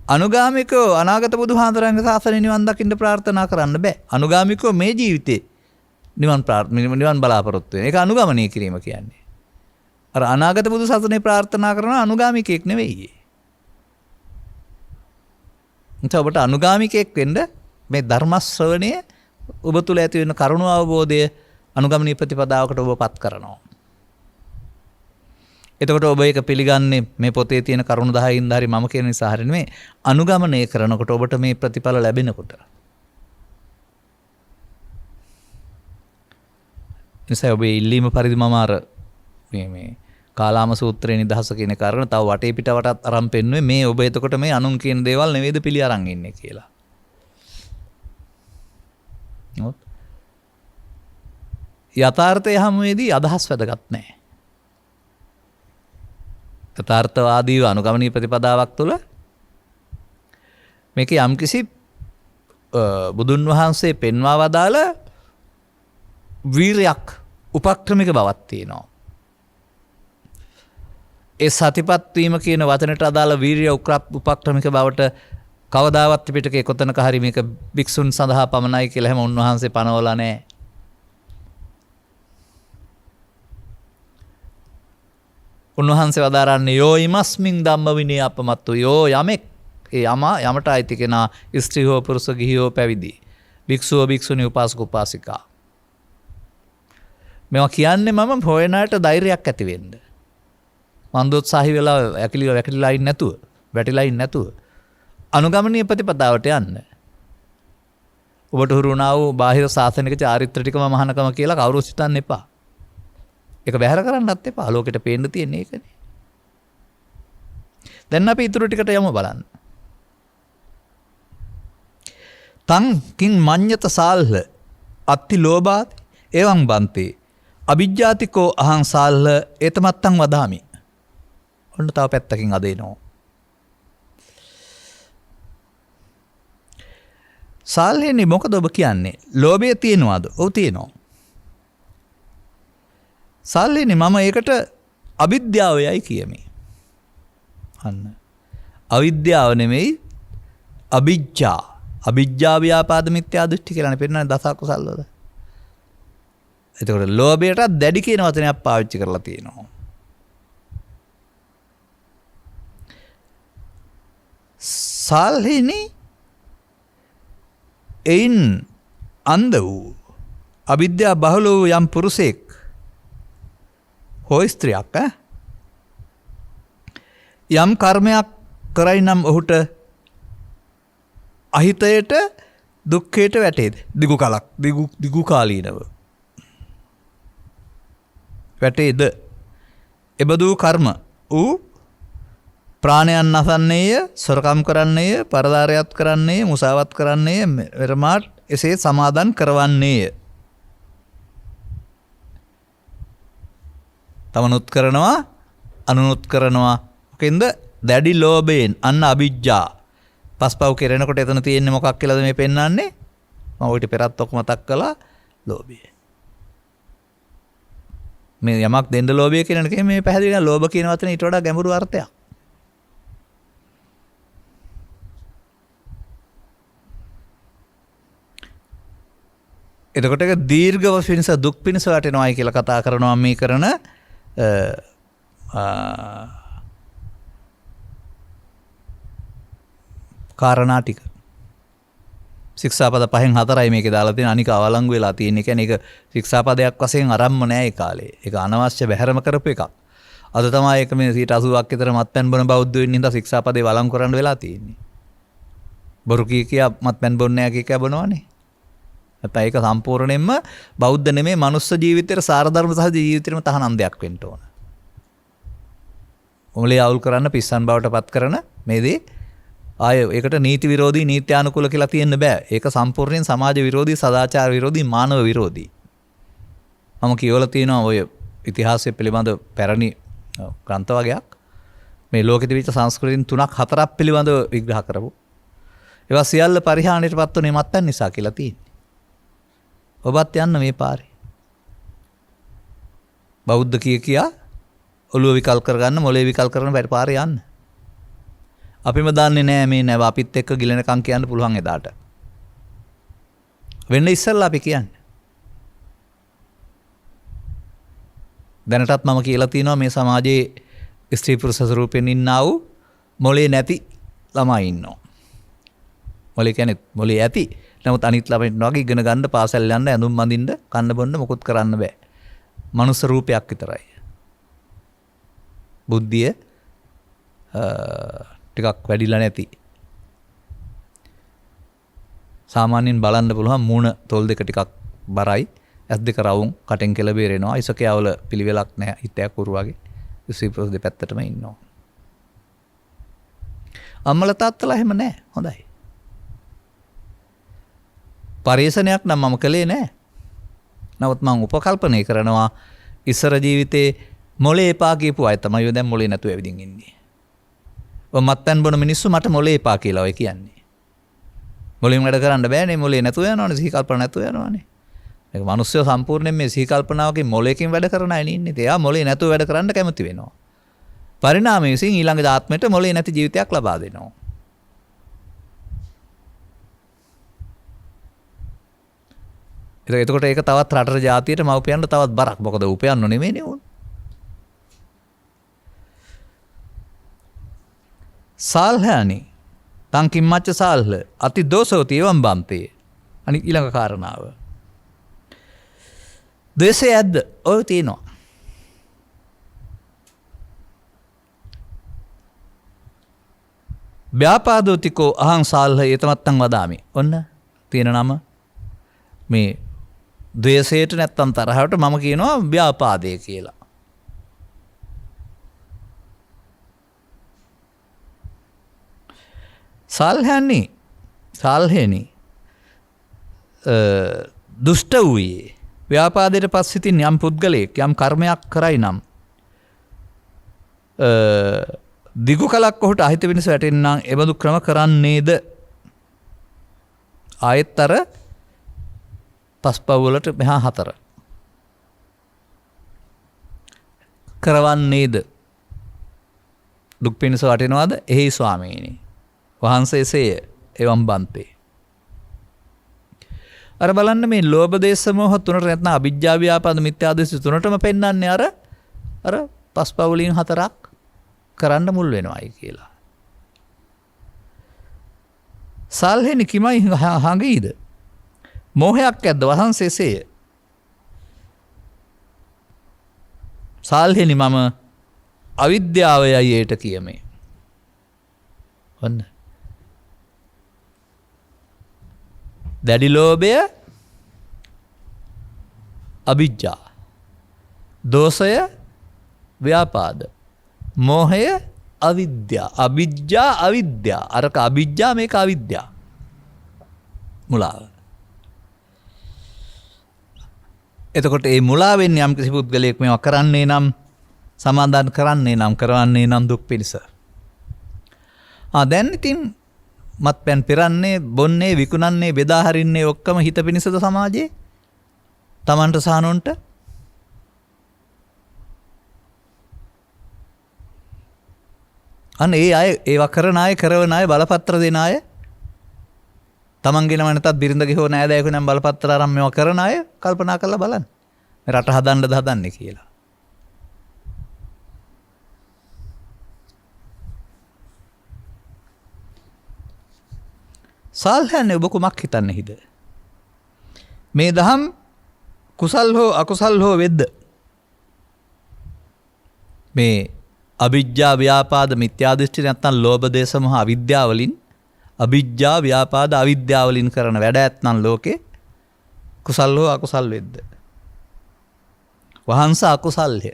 අනුගාමිකෝ අනාගත බුදුහාඳුරන්ගේ ශාසනය නිවන් දකින්න ප්‍රාර්ථනා කරන්න බෑ. අනුගාමිකෝ මේ ජීවිතේ නිවන් බලාපොරොත්තු වෙන. ඒක අනුගමනය කිරීම කියන්නේ. අර අනාගත බුදු සසුනේ ප්‍රාර්ථනා කරන අනුගාමිකයෙක් නෙවෙයි. එතකොට ඔබට අනුගාමිකයෙක් වෙන්න මේ ධර්ම ශ්‍රවණය ඔබ තුල ඇති වෙන කරුණ අවබෝධය අනුගමනීය ප්‍රතිපදාවකට ඔබපත් කරනවා. එතකොට ඔබ ඒක පිළිගන්නේ මේ පොතේ තියෙන කරුණු 10න් හරි මම කියන නිසා හරි නෙමෙයි අනුගමනය කරනකොට ඔබට මේ ප්‍රතිඵල ලැබෙනකොට. නිසා ඔබේ ඉල්ලීම පරිදි මම අර මේ කාලාම සූත්‍රයේ නිදහස කියන කාරණා තව වටේ පිට වටත් අරන් පෙන්නුවේ මේ ඔබ එතකොට මේ අනුන් කියන දේවල් නෙවෙයිද පිළි අරන් ඉන්නේ කියලා. නමුත් යථාර්ථය හැමෙදී අදහස් වැදගත් නැහැ. යථාර්ථවාදීව අනුගමනීය ප්‍රතිපදාවක් තුළ මේක යම්කිසි බුදුන් වහන්සේ පෙන්වා වදාළ වීරයක් උපක්‍රමික බවක් තියෙනවා. ඒ සතිපත් වීම කියන වචනට අදාළ වීරිය උපක්‍රමික බවට කවදාවත් ත්‍රිපිටකයේ කොතනක හරි මේක භික්ෂුන් සඳහා පමණයි කියලා හැම උන්වහන්සේ පනවලා නැහැ. උන්වහන්සේ වදාරන්නේ යෝ ඉමස්මින් ධම්ම විනය අපමත්තු යෝ යමෙක් ඒ යමට අයිති කෙනා ස්ත්‍රී හෝ පුරුෂ ගිහි හෝ පැවිදි භික්ෂුව භික්ෂුණී උපාසක උපාසිකා මේවා කියන්නේ මම හොයනාට ධෛර්යයක් ඇති වෙන්න. මන්දෝත්සාහි වෙලා වැකිලිලා ඉන්නේ නැතුව වැටිලා ඉන්නේ නැතුව අනුගමනීය ප්‍රතිපදාවට යන්න. ඔබට හුරු වුණා වූ බාහිර සාසනික චාරිත්‍ර ටිකම මහානකම කියලා කවුරුත් හිතන්න එපා. ඒක බැහැර කරන්නත් එපා. ලෝකෙට පේන්න තියෙන්නේ ඒකනේ. දැන් අපි ඊටු ටිකට යමු බලන්න. තං කිං මඤ්ඤත සාල්හ අත්ති ලෝභාති එවං බන්තේ අවිජ්ජාතිකෝ අහං සාල්හ ඒතමත්තං වදාමි. ඔන්න තව පැත්තකින් අදේනවා. සාල්හෙන්නේ මොකද ඔබ කියන්නේ? ලෝභය තියෙනවද? ඔව් තියෙනවා. සාල්හෙන්නේ මම ඒකට අවිද්‍යාවයයි කියමි. අන්න. අවිද්‍යාව නෙමෙයි අවිජ්ජා. අවිජ්ජා ව්‍යාපාද මිත්‍යා දෘෂ්ටි කියලානේ පෙන්නන්නේ දස අකුසල් වල. එතකොට ලෝභයට දැඩි කියන වචනයක් පාවිච්චි කරලා තියෙනවා. සාල්හිනි එයින් අන්ධ වූ අවිද්‍යා බහුල වූ යම් පුරුෂයෙක් හෝ ස්ත්‍රියක් යම් කර්මයක් කරයි නම් ඔහුට අහිතයට දුක්ඛයට වැටේද? දිගු කාලීනව වැටේද? එබඳු කර්ම ඌ ප්‍රාණයන් නසන්නේය, සොරකම් කරන්නේය, පරදාරයත් කරන්නේය, මුසාවත් කරන්නේය, මෙරමාට එසේ සමාදන් කරවන්නේය. තමනුත් කරනවා, අනුනුත් කරනවා. මොකෙන්ද? දැඩි ලෝභයෙන් අන්න අවිජ්ජා. පස්පව් කෙරෙනකොට එතන තියෙන්නේ මොකක් කියලාද මේ පෙන්වන්නේ? මම ඔයිට පෙරත් ඔක මතක් කළා ලෝභය. මේ යමක් දෙන්න ලෝභය කියන එකේ මේ පැහැදිලි කරන ලෝභ කියන වචනේ ඊට වඩා ගැඹුරු අර්ථයක්. එතකොට ඒක දීර්ඝව පිණිස දුක් පිණිස වටිනවායි කියලා කතා කරනවා මේ කරන කාරණා ටික. ශික්ෂාපද පහෙන් 4යි මේකේ දාලා තියෙන අනික අවලංගු වෙලා තියෙන. ඒ කියන්නේ ඒක ශික්ෂාපදයක් වශයෙන් ආරම්භ නෑ ඒ කාලේ. ඒක අනවශ්‍ය බැහැරම කරපු එකක්. අද තමයි ඒක මේ 80ක් විතර මත්පැන් බොන බෞද්ධයෝ ඉන්න හින්දා ශික්ෂාපදේ වළංගු කරන්න වෙලා තියෙන්නේ. බොරු කියා මත්පැන් බොන්නේ නැහැ කියා බොනවනේ. නැත්නම් ඒක සම්පූර්ණයෙන්ම බෞද්ධ නෙමෙයි මනුස්ස ජීවිතේට සාරධර්ම සහ ජීවිතේටම තහනම් දෙයක් වෙන්න ඕන. මොලේ අවුල් කරන්න පිස්සන් බවට පත් කරන මේ දේ ආය ඒකට නීති විරෝධී නීත්‍යානුකූල කියලා තියෙන්න බෑ. ඒක සම්පූර්ණයෙන් සමාජ විරෝධී, සදාචාර විරෝධී, මානව විරෝධී. මම කියවලා තියෙනවා ඔය ඉතිහාසය පිළිබඳ පැරණි ග්‍රන්ථ වගේක්. මේ ලෝකෙ තිබිච්ච සංස්කෘතීන් 3-4ක් පිළිබඳව විග්‍රහ කරපු. ඒවා සියල්ල පරිහානියටපත් වුනේ මත්පැන් නිසා කියලා තියෙන්නේ. ඔබත් යන්න මේ පාරේ. බෞද්ධ කියා ඔළුව විකල් කරගන්න, මොලේ විකල් කරන බැරි පාරේ යන්න. අපිම දන්නේ නෑ මේ නැව අපිත් එක්ක ගිලෙනකම් කියන්න පුළුවන් එදාට. වෙන්න ඉස්සෙල්ලා අපි කියන්නේ. දැනටත් මම කියලා තියෙනවා මේ සමාජයේ ස්ත්‍රී පුරුෂ ස්වරූපෙන් ඉන්නා වූ මොලේ නැති ළමයි ඉන්නවා. මොලේ කියන්නේ මොලේ ඇති. නමුත් අනිත් ළමයින්ට වගේ ඉගෙන ගන්න, පාසල් යන්න, ඇඳුම් අඳින්න, කන්න බොන්න මොකුත් කරන්න බෑ. මනුස්ස රූපයක් විතරයි. බුද්ධිය ටිකක් වැඩිලා නැති. සාමාන්‍යයෙන් බලන්න පුළුවන් මූණ තොල් දෙක ටිකක් බරයි. ඇස් දෙක රවුම්, කටෙන් කෙල බේරෙනවා. ඉසකයවල පිළිවෙලක් නැහැ. හිතයක් උරු වගේ. ස්ත්‍රී පුරුෂ දෙපැත්තටම ඉන්නවා. අම්මලා තාත්තලා එහෙම නැහැ. හොඳයි. පරිේශනයක් නම් මම කළේ නැහැ. නමුත් මම උපකල්පනය කරනවා ඉස්සර ජීවිතේ මොලේ එපා කියපු අය තමයි දැන් මොලේ නැතුව ඇවිදින් ඉන්නේ. ඔය මත්පැන් බොන මිනිස්සු මට මොලේ එපා කියලා ඔය කියන්නේ. මොලෙන් වැඩ කරන්න බෑනේ, මොලේ නැතුව යනවනේ, සිහි කල්පනා නැතුව යනවනේ. මේක මිනිස්සු සම්පූර්ණයෙන් මේ සිහි කල්පනාවකින් මොලේකින් වැඩ කරන අය නෙන්නේ. එයා මොලේ නැතුව වැඩ කරන්න කැමති වෙනවා. පරිණාමයෙන් විසින් ඊළඟ ආත්මයට මොලේ නැති ජීවිතයක් ලබා දෙනවා. එතකොට ඒක තවත් රටට ජාතියට මව්පියන්ට තවත් බරක්. මොකද උපයන්න නෙමෙයිනේ උන්. සාල්හානි තංකින් මච්ච සාල්හ අති දෝසෝති එවම් බම්පේ. අනිත් ඊළඟ කාරණාව. ද්වේෂය ඇද්ද? ඔය තියෙනවා. ව්‍යාපාදෝතිකෝ අහං සාල්හ ඒතමත්තං වදාමි. ඔන්න තියෙන නම මේ ද්වේෂයට නැත්තම් තරහවට මම කියනවා ව්‍යාපාදය කියලා. සාල්හෙනි දුෂ්ට වූයේ ව්‍යාපාදයට පස්සිතින් යම් පුද්ගලයෙක් යම් කර්මයක් කරයි නම් දිගු කලක් ඔහුට අහිත වෙනස වැටෙන්නම් එබඳු ක්‍රම කරන්නේද? ආයෙත් අර පස්පව්වලට මෙහා 4 කරවන්නේද? දුක් පිණිස වටිනවද? එහි ස්වාමීනි වහන්සේ එසේය එවම් බන්තේ. අර බලන්න මේ ලෝභ දේශ මොහ තුනට නැත්නම් අවිජ්ජා ව්‍යාපාද මිත්‍යා දෘෂ්ටි තුනටම පෙන්වන්නේ අර පස්පවුලින් 4ක් කරන්න මුල් වෙනවායි කියලා. සල්හෙනි කිමයි හඟීද? මෝහයක් ඇද්ද? වහන්සේ එසේය. සල්හෙනි මම අවිද්‍යාවයයි ඒට කියමේ. ඔන්න දැඩි ලෝභය අවිජ්ජා, දෝෂය ව්‍යාපාද, මෝහය අවිද්‍යා. අවිජ්ජා අවිද්‍යා. අරක අවිජ්ජා මේක අවිද්‍යා. මුලාව. එතකොට මේ මුලාවෙන් යම් කිසි පුද්ගලයෙක් මේවා කරන්නේ නම්, සමාදාන කරන්නේ නම්, කරවන්නේ නම් දුක් පිණිස. දැන් ඉතින් මත්පැන් පෙරන්නේ, බොන්නේ, විකුණන්නේ, බෙදා හරින්නේ ඔක්කොම හිත පිණිසද සමාජයේ? තමන්ට සානොන්ට? අන්න ඒ අය ඒවා කරන අය, කරවන අය, බලපත්‍ර දෙන අය, තමන්ගේ නම නැතත් බිරිඳගේ හෝ නෑදෑයෙකු නම් බලපත්‍ර අරන් මේවා කරන අය කල්පනා කරලා බලන්න. මේ රට හදන්නද හදන්නේ කියලා. සාල්හන්නේ ඔබ කුමක් හිතන්නේ හිද? මේ දහම් කුසල් හෝ අකුසල් හෝ වෙද්ද? මේ අවිජ්ජා ව්‍යාපාද මිත්‍යා දෘෂ්ටි නැත්නම් ලෝභ දේශ මොහ අවිද්‍යාවලින්, අවිජ්ජා ව්‍යාපාද අවිද්‍යාවලින් කරන වැඩ ඇත්නම් ලෝකේ කුසල් හෝ අකුසල් වෙද්ද? වහන්ස අකුසල්ය.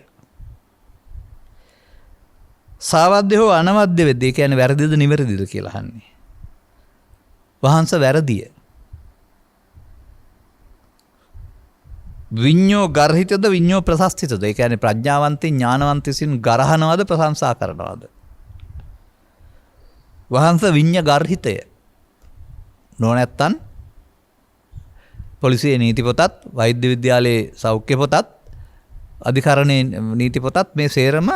සාවද්‍ය හෝ අනවද්‍ය වෙද්ද? ඒ කියන්නේ වැරදිද නිවැරදිද කියලා අහන්නේ. වහන්ස වැරදිය. විඤ්ඤෝ ගර්හිතද විඤ්ඤෝ ප්‍රශස්තිතද? ඒ කියන්නේ ප්‍රඥාවන්තයින් ඥානවන්තයින් ගරහනවද ප්‍රශංසා කරනවද? වහන්ස විඤ්ඤ ගර්හිතය. නොනැත්තන් පොලිසියේ නීති පොතත්, වෛද්‍ය විද්‍යාලයේ සෞඛ්‍ය පොතත්, අධිකරණයේ නීති පොතත් මේ සේරම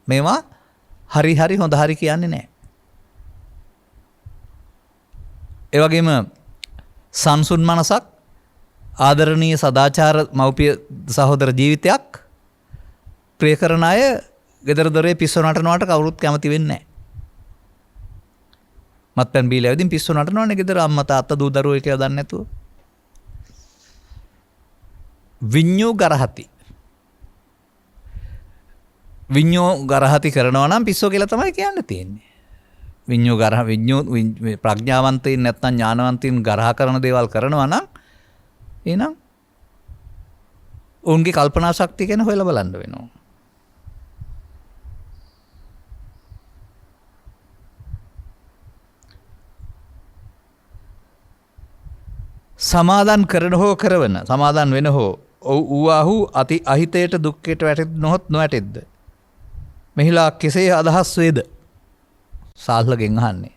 මේවා හරි හොඳ හරි කියන්නේ නැහැ. ඒ වගේම සංසුන් මනසක්, ආදරණීය සදාචාර මව්පිය සහෝදර ජීවිතයක් ප්‍රිය කරන අය ගෙදර දොරේ පිස්සු නටනවට කවුරුත් කැමති වෙන්නේ නැහැ. මත්පැන් බීලා ඇවිදින් පිස්සු නටනවනේ ගෙදර අම්මා තාත්තා දූ දරුවෝ කියලා දන්නේ නැතුව. විඤ්ඤෝ ගරහති. විඤ්ඤෝ ගරහති කරනවා නම් පිස්සෝ කියලා තමයි කියන්න තියෙන්නේ. විඤ්ඤෝ ප්‍රඥාවන්තයින් නැත්නම් ඥානවන්තයින් ගරහ කරන දේවල් කරනවා නම් එහෙනම් උන්ගේ කල්පනා ශක්තිය ගැන හොයලා බලන්න වෙනවා. සමාදන් කරන හෝ කරවන සමාදන් වෙන හෝ ඌාහු අති අහිතයට දුක්ඛයට වැටෙත් නොහොත් නොවැටෙද්ද මෙහිලා කෙසේ අදහස් වේද සාල්ලගෙන් අහන්නේ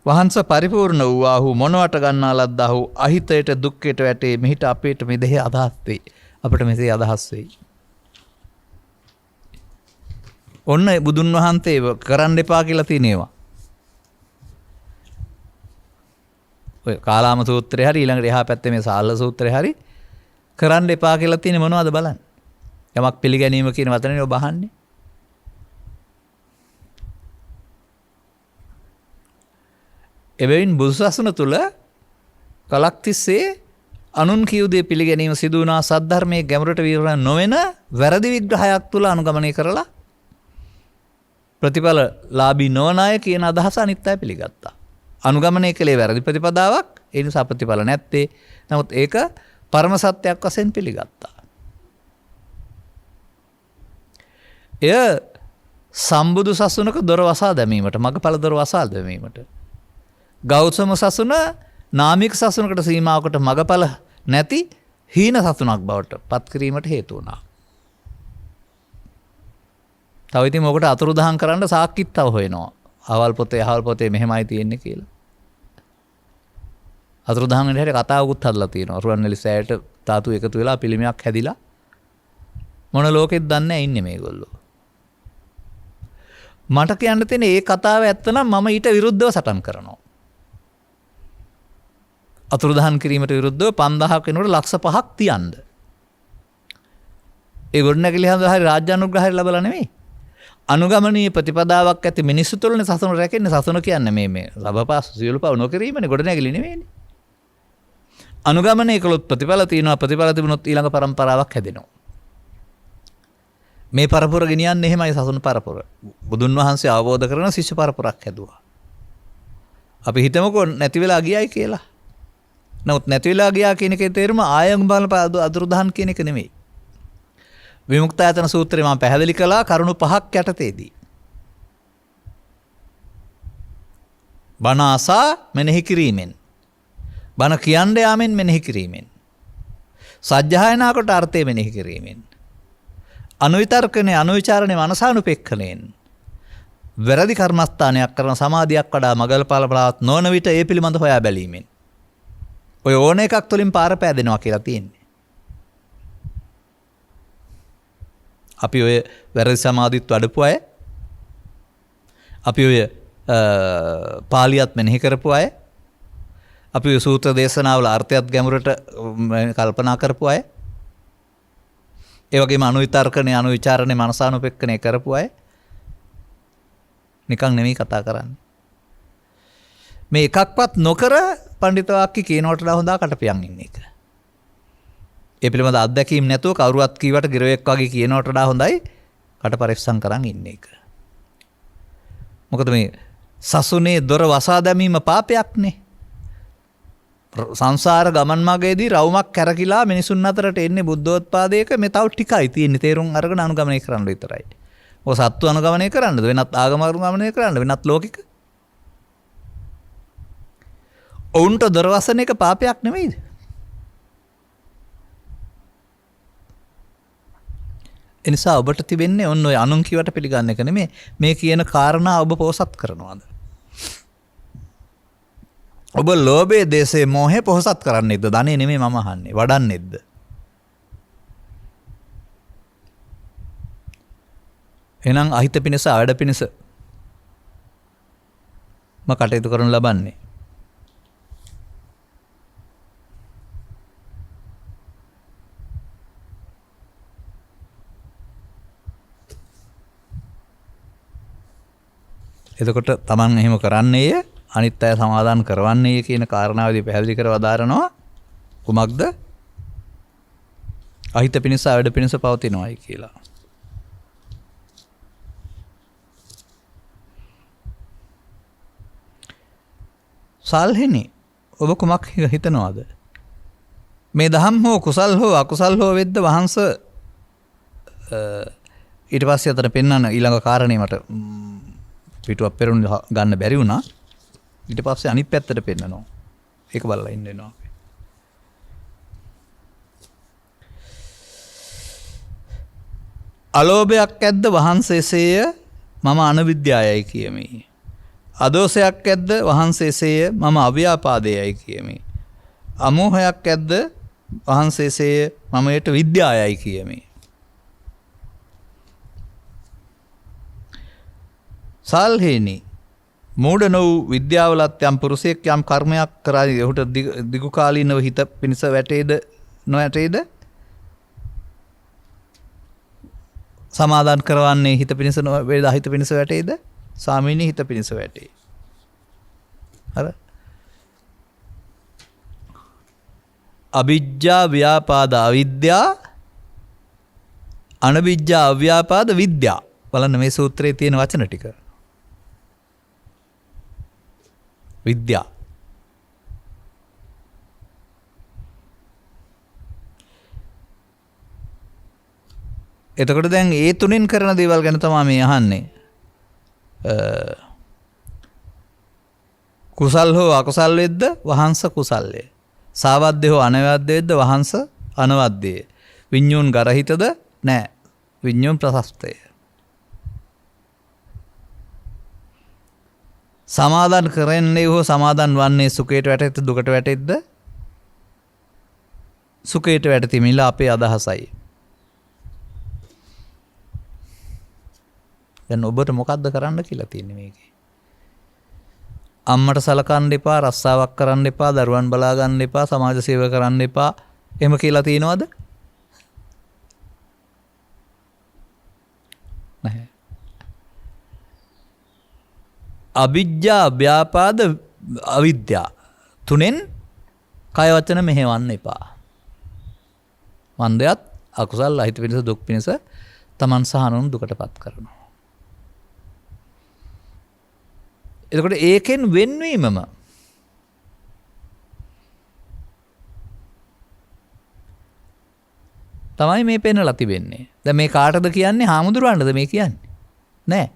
වහන්ස පරිපූර්ණ වූාහු මොනවට ගන්නා ලද්දාහු අහිතයට දුක්ඛයට වැටේ මෙහිට අපේට මෙදෙහි අදහස් වෙයි අපිට මෙසේ අදහස් වෙයි ඔන්න බුදුන් වහන්සේ කරන්න එපා කියලා තියෙනවා ඔය කාලාම සූත්‍රය හරි ඊළඟට එහා පැත්තේ මේ සාල්ල සූත්‍රය හරි කරන්න එපා කියලා තියෙන්නේ මොනවද බලන්න. යමක් පිළිගැනීම කියන වචනේ ඔබ අහන්නේ. එබැවින් බුදුසසුන තුල කලක් තිස්සේ අනුන් කියු දේ පිළිගැනීම සිදු වුණා සද්ධර්මයේ ගැඹුරට විවරණ නොවන වැරදි විග්‍රහයක් තුල අනුගමනය කරලා ප්‍රතිඵල ලාභී නොවන අය කියන අදහස අනිත් අය පිළිගත්තා. අනුගමනය කළේ වැරදි ප්‍රතිපදාවක් ඒ නිසා ප්‍රතිඵල නැත්තේ නමුත් ඒක පරම සත්‍යයක් වශයෙන් පිළිගත්තා එය සම්බුදු සසුනක දොර වසා දැමීමට මගඵල දොර වසා දැමීමට ගෞතම සසුන නාමික සසුනකට සීමාවකට මගඵල නැති හීන සසුනක් බවට පත් කිරීමට හේතු වුණා තව ඉතින් මොකට අතුරුදහන් කරන්න සාක්කිත්තව හොයනවා අවල් පොතේ මෙහෙමයි තියෙන්නේ කියලා. අතුරුදහන් වෙන හැටි කතාවකුත් හදලා තියෙනවා. රුවන්වැලි සෑයට ධාතු එකතු වෙලා පිළිමයක් හැදිලා මොන ලෝකෙත් දන්නේ නැහැ ඉන්නේ මේගොල්ලෝ. මට කියන්න තියෙන ඒ කතාව ඇත්ත නම් මම ඊට විරුද්ධව සටන් කරනවා. අතුරුදහන් කිරීමට විරුද්ධව 5000ක් වෙනකොට ලක්ෂ 5ක් තියන්න. ඒ ගොඩනැගිලි හඳ හරි රාජ්‍ය අනුග්‍රහය ලැබලා නෙමෙයි. අනුගමනීය ප්‍රතිපදාවක් ඇති මිනිස්සු තුළනේ සසුන රැකෙන්නේ සසුන කියන්නේ මේ ලබපාස සියලු පව නොකිරීමනේ ගොඩනැගිලි නෙවෙයිනේ අනුගමනය කළොත් ප්‍රතිඵල තියෙනවා ප්‍රතිඵල තිබුණොත් ඊළඟ පරම්පරාවක් හැදෙනවා මේ පරපුර ගෙනියන්නේ එහෙමයි සසුන පරපුර බුදුන් වහන්සේ අවබෝධ කරන ශිෂ්‍ය පරපුරක් හැදුවා අපි හිතමුකෝ නැති වෙලා ගියයි කියලා නමුත් නැති වෙලා ගියා කියන එකේ තේරුම ආයම් බලන අතුරුදහන් කියන එක නෙමෙයි විමුක්තායතන සූත්‍රය මම පැහැදිලි කළා කරුණු 5ක් යටතේදී. බණ අසා මෙනෙහි කිරීමෙන්. බණ කියන්න යාමෙන් මෙනෙහි කිරීමෙන්. සජ්ජායනා කොට අර්ථය මෙනෙහි කිරීමෙන්. අනුවිතර්කනේ අනුවිචාරණේ මනසානුපෙක්ඛණයෙන්. වැරදි කර්මස්ථානයක් කරන සමාධියක් වඩා මගල්පල බලාවත් නොවන විට ඒ පිළිබඳ හොයා බැලීමෙන්. ඔය ඕන එකක් තුලින් පාර පෑදෙනවා කියලා තියෙන්නේ. අපි ඔය වැරදි සමාධිත් වඩපු අය අපි ඔය පාලියත් මෙනෙහි කරපු අය අපි ඔය සූත්‍ර දේශනාවල අර්ථයත් ගැඹුරට කල්පනා කරපු අය ඒ වගේම අනුවිතර්කණේ අනුවිචාරණේ මනසානුපෙක්ඛණේ කරපු අය නිකන් නෙමෙයි කතා කරන්නේ මේ එකක්වත් නොකර පඬිත වාක්‍ය කියනවට වඩා හොඳා කටපියන් ඉන්න එක ඒ පිළිබඳ අත්දැකීම් නැතුව කවුරුවත් කීවට ගිරවෙක් වගේ කියනවට වඩා හොඳයි කට පරිස්සම් කරන් ඉන්න එක. මොකද මේ සසුනේ දොර වසා දැමීම පාපයක්නේ. සංසාර ගමන් මාර්ගයේදී රවුමක් කැරකිලා මිනිසුන් අතරට එන්නේ බුද්ධෝත්පාදයක මේ තව ටිකයි තියෙන්නේ තේරුම් අරගෙන අනුගමනය කරන්න විතරයි. ඔය සත්තු අනුගමනය කරන්නද වෙනත් ආගම අනුගමනය කරන්නද වෙනත් ලෝකික. ඔවුන්ට දොර වසන එක පාපයක් නෙමෙයිද? එනිසා ඔබට තිබෙන්නේ ඔන්න ඔය අනුන් කිවට පිළිගන්න එක නෙමෙයි මේ කියන කාරණා ඔබ පොහසත් කරනවාද ඔබ ලෝභයේ දේශේ මොහේ පොහසත් කරන්නේද ධනෙ නෙමෙයි මම අහන්නේ වඩන්නේද එහෙනම් අහිත පිණිස ආඩ පිණිස මම කටයුතු කරනු ලබන්නේ එතකොට තමන් එහෙම කරන්නේය අනිත් අය සමාදාන කරවන්නේය කියන කාරණාවදී පැහැදිලි කර වදාරනවා කුමක්ද අහිත පිණිස ආඩ පිණිස පවතිනවායි කියලා සල්හිනි ඔබ කුමක් හිතනවාද මේ දහම් හෝ කුසල් හෝ අකුසල් හෝ වෙද්ද වහන්ස ඊට පස්සේ අතන පෙන්වන ඊළඟ කාරණේ මට පිටුවක් පෙරුණ ගන්න බැරි වුණා ඊට පස්සේ අනිත් පැත්තට පෙන්නනවා. ඒක බලලා ඉන්න වෙනවා. අලෝභයක් ඇද්ද වහන්සේසේය මම අනවිද්‍යාවයි කියමි. අදෝසයක් ඇද්ද වහන්සේසේය මම අව්‍යාපාදයයි කියමි. අමෝහයක් ඇද්ද වහන්සේසේය මම යට විද්‍යාවයි කියමි. සල්හේනි මූඩ නොවූ විද්‍යාවලත් යම් පුරුෂයෙක් යම් කර්මයක් කරා ඔහුට දිගු කාලීනව හිත පිණිස වැටේද නොවැටේද? සමාදාන් කරවන්නේ හිත පිණිස නොවේද හිත පිණිස වැටේද? සාමීනී හිත පිණිස වැටේ. අර අවිජ්ජා ව්‍යාපාද අවිද්‍යා අනවිජ්ජා අව්‍යාපාද විද්‍යා. බලන්න මේ සූත්‍රයේ තියෙන වචන ටික. විද්‍යා. එතකොට දැන් ඒ තුනෙන් කරන දේවල් ගැන තමයි මේ අහන්නේ. කුසල් හෝ අකුසල් වෙද්ද වහන්ස කුසල්ය. සාවද්ද හෝ අනවද්ද වෙද්ද වහන්ස අනවද්දය. විඤ්ඤුන් ගරහිතද නැහැ. විඤ්ඤුන් ප්‍රශස්තය. සමාදන් කරන්නේ හෝ සමාදන් වන්නේ සුඛයට වැටෙද්ද දුකට වැටෙද්ද? සුඛයට වැටෙතිමිලා අපේ අදහසයි. දැන් ඔබට මොකද්ද කරන්න කියලා තියෙන්නේ මේකේ? අම්මට සලකන්න එපා, රස්සාවක් කරන්න එපා, දරුවන් බලා ගන්න එපා, සමාජ සේවය කරන්න එපා. එහෙම කියලා තියෙනවද? නැහැ. අවිජ්ජා ව්‍යාපාද අවිද්‍යා තුනෙන් කය වචන මෙහෙවන්න එපා. මන්දයත් අකුසල් අහිත පිණිස දුක් පිණිස තමන් සහ අනුන් දුකටපත් කරනවා. එතකොට ඒකෙන් වෙන්වීමම තමයි මේ පෙන්වලා තිබෙන්නේ. දැන් මේ කාටද කියන්නේ? හාමුදුරුවන්ටද මේ කියන්නේ? නෑ.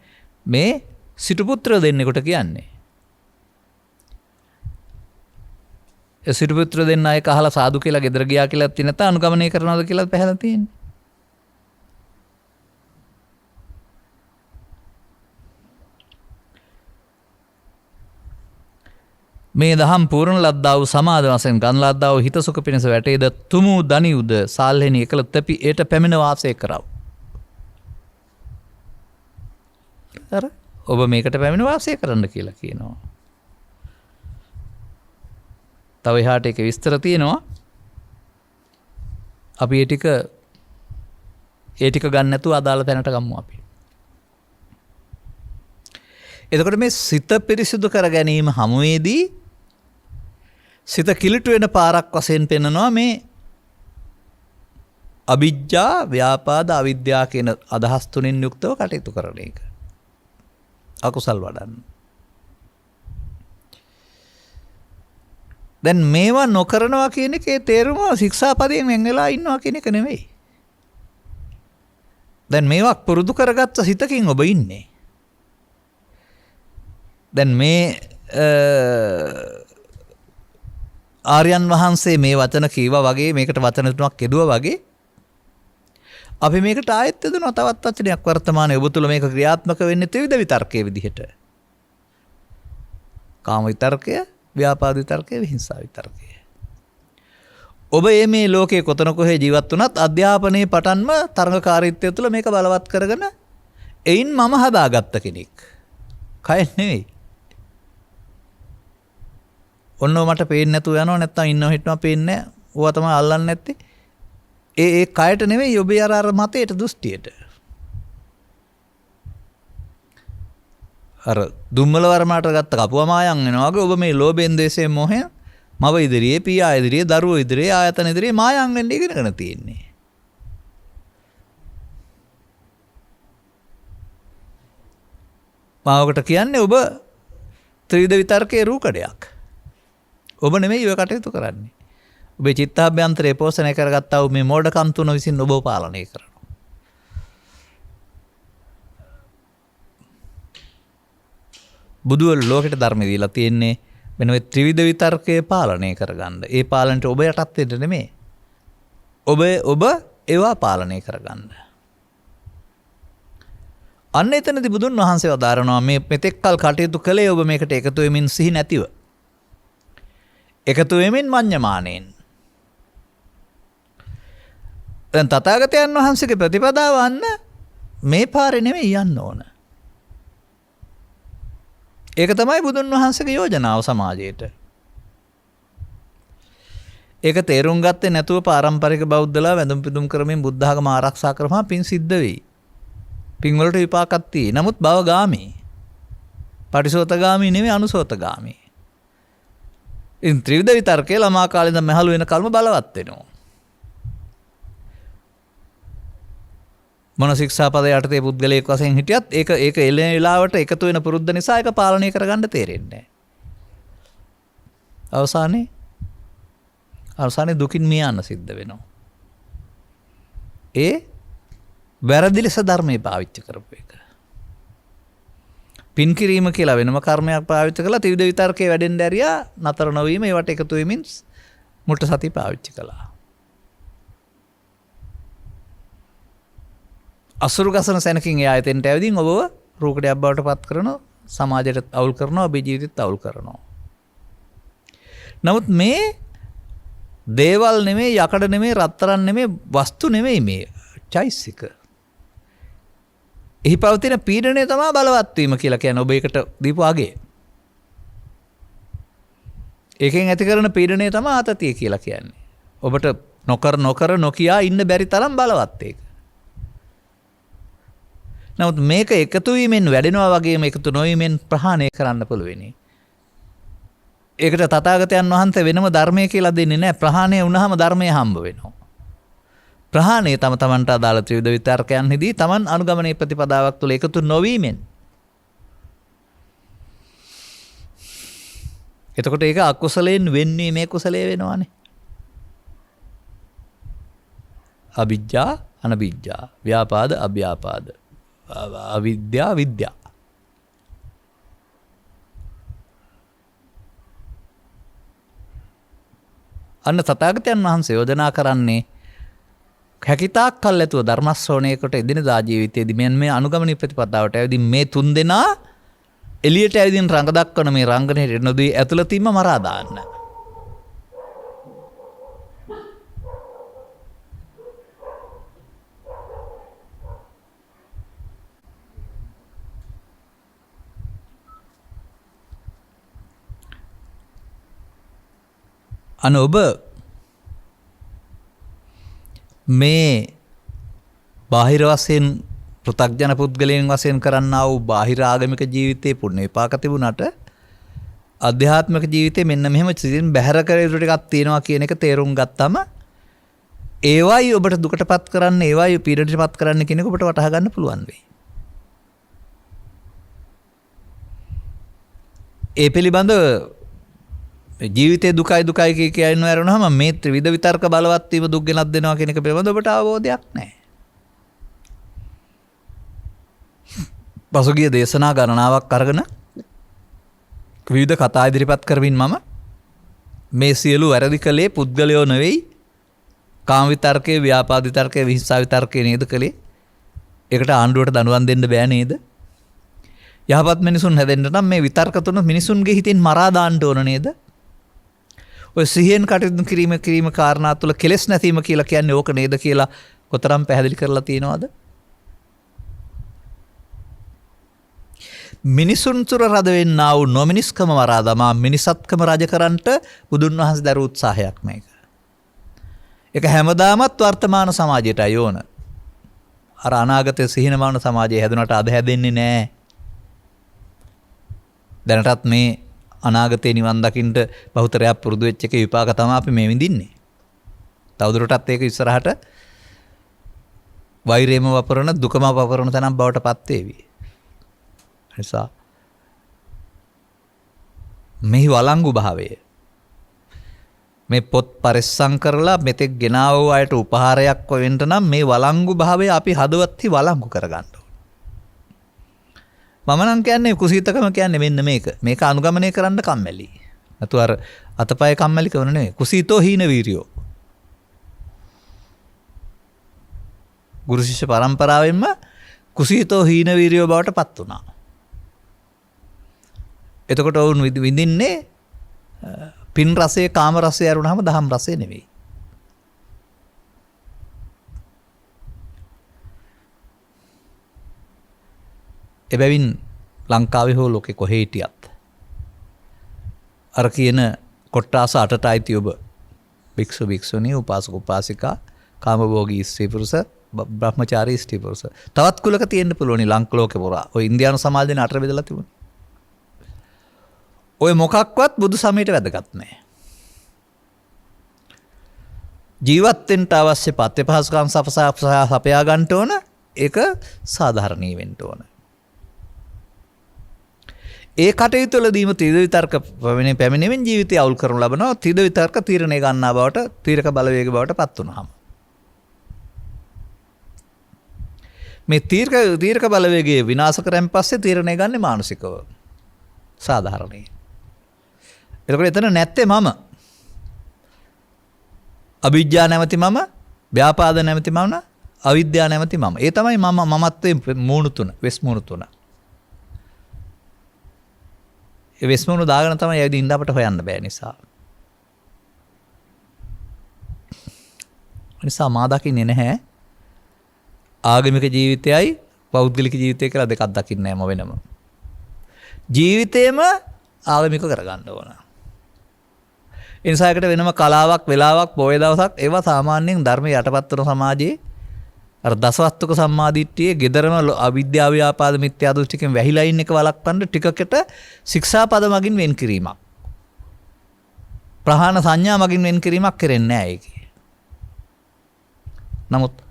මේ සිටුපුත්‍ර දෙන්නෙකුට කියන්නේ. ඒ සිටුපුත්‍ර දෙන්න අය කහලා සාදු කියලා ගෙදර ගියා කියලා තියෙන නැත්නම් අනුගමනය කරනවද කියලා පැහැලා තියෙන්නේ. මේ දහම් පූර්ණ ලද්දා වූ සමාද වශයෙන් ගන් ලද්දා වූ හිත සුඛ පිණිස වැටේද තුමු දනියුද සාල්හෙනි එකල තැපි ඒට පැමිණ වාසය කරව. අර ඔබ මේකට පැමිණ වාසය කරන්න කියලා කියනවා. තව එහාට ඒක විස්තර තියෙනවා. අපි ඒ ටික ගන්න නැතුව අදාළ තැනට ගමු අපි. එතකොට මේ සිත පිරිසිදු කර ගැනීම හමුවේදී සිත කිලිටු වෙන පාරක් වශයෙන් පෙන්නනවා මේ අවිජ්ජා ව්‍යාපාද අවිද්‍යා කියන අදහස් තුنين යුක්තව කටයුතු කරන එක. අකුසල් වඩන්න. දැන් මේවා නොකරනවා කියන එකේ තේරුම ශික්ෂාපදයෙන් වෙන් වෙලා ඉන්නවා කියන එක නෙමෙයි. දැන් මේවා පුරුදු කරගත්ත සිතකින් ඔබ ඉන්නේ. දැන් මේ ආර්යයන් වහන්සේ මේ වචන කීවා වගේ මේකට වචන තුනක් යෙදුවා වගේ අපි මේකට ආයෙත් යදනවා තවත් වචනයක් වර්තමානයේ ඔබ තුල මේක ක්‍රියාත්මක වෙන්නේ ත්‍රිවිධ විතර්කයේ විදිහට. කාම විතර්කය, ව්‍යාපාද විතර්කය, විහිංසා විතර්කය. ඔබ මේ ලෝකයේ කොතන කොහේ ජීවත් වුණත් අධ්‍යාපනයේ පටන්ම තරඟකාරීත්වය තුළ මේක බලවත් කරගෙන එයින් මම හදාගත්ත කෙනෙක්. කය නෙවෙයි. ඔන්න මට පේන්නේ නැතුව යනවා නැත්තම් ඉන්නව හිටනවා පේන්නේ නැහැ. ඕවා තමයි අල්ලන්නේ නැත්තේ. ඒ කයට නෙවෙයි ඔබේ අර මතයට දෘෂ්ටියට. අර දුම්මල වර්මාට ගත්ත කපුවා මායම් වෙනවා වගේ ඔබ මේ ලෝභයෙන් ද්වේෂයෙන් මොහෙන් මව ඉදිරියේ පියා ඉදිරියේ දරුවෝ ඉදිරියේ ආයතන ඉදිරියේ මායම් වෙන්න ඉගෙනගෙන තියෙන්නේ. මාවකට කියන්නේ ඔබ ත්‍රිවිධ විතර්කයේ රූකඩයක්. ඔබ නෙමෙයි ඔය කටයුතු කරන්නේ. ඔබේ චිත්තාභ්‍යන්තරේ පෝෂණය කරගත්තා වූ මේ මෝඩකම් තුන විසින් ඔබව පාලනය කරනවා. බුදුවරු ලෝකෙට ධර්ම දීලා තියෙන්නේ මෙන්න මේ ත්‍රිවිධ විතර්කයේ පාලනය කරගන්න. ඒ පාලනයට ඔබ යටත් වෙන්න නෙමෙයි. ඔබ ඒවා පාලනය කරගන්න. අන්න එතනදී බුදුන් වහන්සේ වදාරනවා මේ මෙතෙක් කල් කටයුතු කළේ ඔබ මේකට එකතු වෙමින් සිහි නැතිව. එකතු වෙමින් මඤ්ඤමාණයෙන්. දැන් තථාගතයන් වහන්සේගේ ප්‍රතිපදාව අන්න මේ පාරේ නෙමෙයි යන්න ඕන. ඒක තමයි බුදුන් වහන්සේගේ යෝජනාව සමාජයට. ඒක තේරුම් ගත්තේ නැතුව පාරම්පරික බෞද්ධලා වැඳුම් පිදුම් කරමින් බුද්ධ ආගම ආරක්ෂා කරපුවා පින් සිද්ධ වෙයි. පින් වලට විපාකක් තියෙයි. නමුත් භවගාමී. පටිසෝතගාමී නෙමෙයි අනුසෝතගාමී. ඉන් ත්‍රිවිධ විතර්කේ ළමා කාලේ ඉඳන් මහලු වෙන කල්ම බලවත් වෙනවා. මොන ශික්ෂාපද යටතේ පුද්ගලයෙක් වශයෙන් හිටියත් ඒක එළෙන වෙලාවට එකතු වෙන පුරුද්ද නිසා ඒක පාලනය කරගන්න තේරෙන්නේ නැහැ. අවසානයේ දුකින් මිය යන්න සිද්ධ වෙනවා. ඒ වැරදි ලෙස ධර්මයේ පාවිච්චි කරපු එක. පින් කිරීම කියලා වෙනම කර්මයක් පාවිච්චි කළා ත්‍රිවිධ විතර්කයේ වැඩෙන්න ඇරියා නතර නොවීම ඒවට එකතු වෙමින් මුට සති පාවිච්චි කළා. අසුරු ගසන සැනකින් එයා එතෙන්ට ඇවිදින් ඔබව රූකඩයක් බවට පත් කරනවා, සමාජයට අවුල් කරනවා, ඔබේ ජීවිතෙත් අවුල් කරනවා. නමුත් මේ දේවල් නෙමෙයි, යකඩ නෙමෙයි, රත්තරන් නෙමෙයි, වස්තු නෙමෙයි මේ චෛසික. එහි පවතින පීඩනය තමයි බලවත් වීම කියලා කියන්නේ ඔබ ඒකට දීපු අගේ. ඒකෙන් ඇති කරන පීඩනය තමයි ආතතිය කියලා කියන්නේ. ඔබට නොකර නොකියා ඉන්න බැරි තරම් බලවත් ඒක. නමුත් මේක එකතු වීමෙන් වැඩෙනවා වගේම එකතු නොවීමෙන් ප්‍රහාණය කරන්න පුළුවෙනි. ඒකට තථාගතයන් වහන්සේ වෙනම ධර්මය කියලා දෙන්නේ නැහැ. ප්‍රහාණය වුණාම ධර්මය හම්බ වෙනවා. ප්‍රහාණය තමන්ට අදාළ ත්‍රිවිධ විතර්කයන්හිදී තමන් අනුගමනයේ ප්‍රතිපදාවක් තුළ එකතු නොවීමෙන්. එතකොට ඒක අකුසලයෙන් වෙන්නේ මේ කුසලයේ වෙනවානේ. අවිජ්ජා අනවිජ්ජා, ව්‍යාපාද අභ්‍යාපාද, අවිද්‍යා විද්‍යා. අන්න තථාගතයන් වහන්සේ යෝජනා කරන්නේ හැකිතාක් කල් ඇතුව ධර්ම ශ්‍රවණයකට එදිනදා ජීවිතයේදී මේ අනුගමනීය ප්‍රතිපදාවට ඇවිදින් මේ තුන් දෙනා එළියට ඇවිදින් රඟ දක්වන මේ රංගනයේ නොදී ඇතුළතින්ම මරා දාන්න. අන ඔබ මේ බාහිර වශයෙන් පෘථග්ජන පුද්ගලයන් වශයෙන් කරන්නා වූ බාහිර ආගමික ජීවිතයේ පුණ්‍ය විපාක තිබුණාට අධ්‍යාත්මික ජීවිතේ මෙන්න මෙහෙම සිතින් බැහැර කර යුතු ටිකක් තියෙනවා කියන එක තේරුම් ගත්තම ඒවයි ඔබට දුකටපත් කරන්න, ඒවයි පීඩනටපත් කරන්න කියන එක ඔබට වටහා ගන්න පුළුවන් වෙයි. ඒ පිළිබඳව ජීවිතේ දුකයි කියනව ඇරුණාම මේ ත්‍රිවිධ විතර්ක බලවත් වීම දුක් ගෙනත් දෙනවා කියන එක පිළිබඳව ඔබට අවබෝධයක් නැහැ. පසුගිය දේශනා ගණනාවක් අරගෙන විවිධ කතා ඉදිරිපත් කරමින් මම මේ සියලු වැරදි කලේ පුද්ගලයෝ නෙවෙයි, කාම විතර්කයේ, ව්‍යාපාද විතර්කයේ, විහිංසා විතර්කයේ නේද කලේ. ඒකට ආණ්ඩුවට දඬුවම් දෙන්න බෑ නේද? යහපත් මිනිසුන් හැදෙන්න නම් මේ විතර්ක තුන මිනිසුන්ගේ හිතෙන් මරා දාන්න ඕන නේද? ඔය සිහියෙන් කටයුතු කිරීම කාරණා තුළ කෙලෙස් නැතිවීම කියලා කියන්නේ ඕක නේද කියලා කොතරම් පැහැදිලි කරලා තියෙනවද? මිනිසුන් තුර රද වෙන්නා වූ නොමිනිස්කම මරා දමා මිනිසත්කම රජ කරන්නට බුදුන් වහන්සේ දරූ උත්සාහයක් මේක. ඒක හැමදාමත් වර්තමාන සමාජයටයි ඕන. අර අනාගතයේ සිහිනමාන සමාජය හැදුනට අද හැදෙන්නේ නැහැ. දැනටත් මේ අනාගතේ නිවන් දකින්න බහුතරයක් පුරුදු වෙච්ච එකේ විපාක තමයි අපි මේ විඳින්නේ. තවදුරටත් ඒක ඉස්සරහට වෛරයම වපරන, දුකම වපරන තැනක් බවට පත් වේවි. නිසා මේ වළංගු භාවය, මේ පොත් පරිස්සම් කරලා මෙතෙක් ගෙනාව වූ අයට උපහාරයක් වෙන්න නම් මේ වළංගු භාවය අපි හදවතෙහි වළංගු කරගන්න ඕනේ. මම නම් කියන්නේ කුසීතකම කියන්නේ මෙන්න මේක. මේක අනුගමනය කරන්න කම්මැලි. අතු අර අතපය කම්මැලි කරන නෙවෙයි. කුසීතෝ හීන වීරියෝ. ගුරු ශිෂ්‍ය පරම්පරාවෙන්ම කුසීතෝ හීන වීරියෝ බවට පත් වුණා. එතකොට වුන් විඳින්නේ පින් රසයේ කාම රසය අරුණාම දහම් රසය නෙවෙයි. එබැවින් ලංකාවේ හෝ ලෝකෙ කොහේ හිටියත් අර කියන කොට්ටාස 8ට අයිති ඔබ භික්ෂු භික්ෂුණී උපාසක උපාසිකා කාමභෝගී ස්ත්‍රී පුරුෂ බ්‍රහ්මචාරී ස්ත්‍රී පුරුෂ තවත් කුලක තියෙන්න පුළුවනි ලංකාවේ පුරා. ඔය ඉන්දියානු සමාජයෙන් 8 බෙදලා තිබුණේ. ඔය මොකක්වත් බුදු සමයට වැදගත් නැහැ. ජීවත් වෙන්න අවශ්‍ය පත්‍යපහසුකම් සපයා ගන්න ඕන. ඒක සාධාරණීය වෙන්න ඕන. ඒ කටයුතු වලදීම ත්‍රිද විතර්ක පැමිණෙමින් ජීවිතය අවුල් කරනු ලබනවා. ත්‍රිද විතර්ක තීරණය ගන්නා බවට තීරක බලවේග බවට පත් වුනහම මේ තීරක බලවේගයේ විනාශ කරන් පස්සේ තීරණය ගන්නේ මානසිකව සාධාරණයි. එතකොට එතන නැත්තේ මම අවිද්‍යාව නැමැති මම ව්‍යාපාද නැමැති මම අවිද්‍යාව නැමැති මම. ඒ තමයි මමත්වයේ මූණු තුන වෙස් මූණු තුන. ඒ වෙස් මූණු දාගෙන තමයි ඇවිදින් ඉඳ අපට හොයන්න බෑ නිසා. නිසා මා දකින්නේ නැහැ ආගමික ජීවිතයයි පෞද්ගලික ජීවිතය කියලා දෙකක් දකින්නේ නැහැ වෙනම. ජීවිතේම ආගමික කරගන්න ඕන. ඒ නිසා එකට වෙනම කලාවක් වෙලාවක් පොයේ දවසක් ඒවා සාමාන්‍යයෙන් ධර්මයේ යටපත් වන සමාජයේ අර දසවස්තුක සම්මාදිට්ඨියේ gederama අවිද්‍යාව ව්‍යාපාද මිත්‍යා දෘෂ්ටිකෙන් වැහිලා ඉන්න එක වළක්වන්න ටිකකට ශික්ෂාපද මගින් වෙන් කිරීමක්. ප්‍රහාණ සංඥා මගින් වෙන් කිරීමක් කරන්නේ නැහැ ඒකේ. නමුත්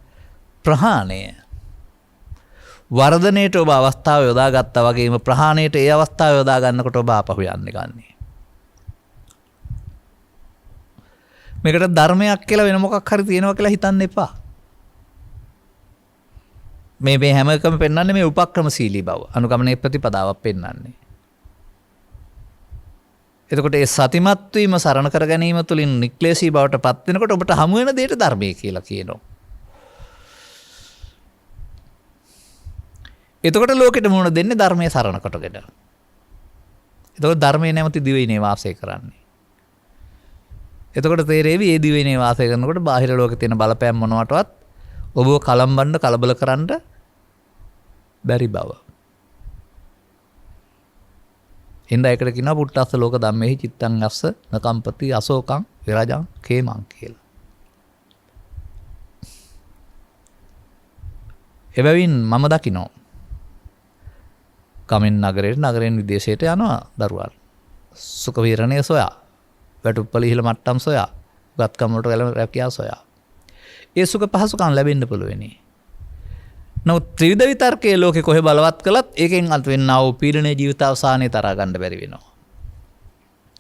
ප්‍රහාණය වර්ධනයට ඔබ අවස්ථාව යොදාගත්තා වගේම ප්‍රහාණයට ඒ අවස්ථාව යොදා ගන්නකොට ඔබ ආපහු යන්නේ ගන්නේ. මේකට ධර්මයක් කියලා වෙන මොකක් හරි තියෙනවා කියලා හිතන්න එපා. මේ හැම එකම පෙන්වන්නේ මේ උපක්‍රමශීලී බව. අනුගමනයේ ප්‍රතිපදාවක් පෙන්වන්නේ. එතකොට ඒ සතිමත් වීම සරණ කර ගැනීම තුළින් නික්ලේශී බවට පත් වෙනකොට ඔබට හමු වෙන දෙයට ධර්මයේ කියලා කියනවා. එතකොට ලෝකෙට මුණ දෙන්නේ ධර්මයේ සරණ කොටගෙන. එතකොට ධර්මයේ නැමැති දිවයිනේ වාසය කරන්නේ. එතකොට තේරෙවි මේ දිවයිනේ වාසය කරනකොට බාහිර ලෝකේ තියෙන බලපෑම් මොනවටවත් ඔබව කලම්බන්න කලබල කරන්න බැරි බව. හින්දා එකට කියනවා පුට්ටස්ස ලෝක ධම්මෙහි චිත්තං අස්ස නකම්පති අශෝකං විරජං කේමං කියලා. එබැවින් මම දකිනවා කමෙන් නගරයෙන් විදේශයට යනවා දරුවන්. සුඛ විහරණය සොයා, වැටුප්පල ඉහළ මට්ටම් සොයා, ගත්කම් වලට රැකියාව සොයා. ඒ සුඛ පහසුකම් ලැබෙන්න පුළුවනි. නමුත් ත්‍රිවිධ විතර්කයේ ලෝකේ කොහෙ බලවත් කළත් ඒකෙන් අත් වෙන්නා වූ පීඩනයේ ජීවිතාවසානයේ තරහා ගන්න බැරි වෙනවා.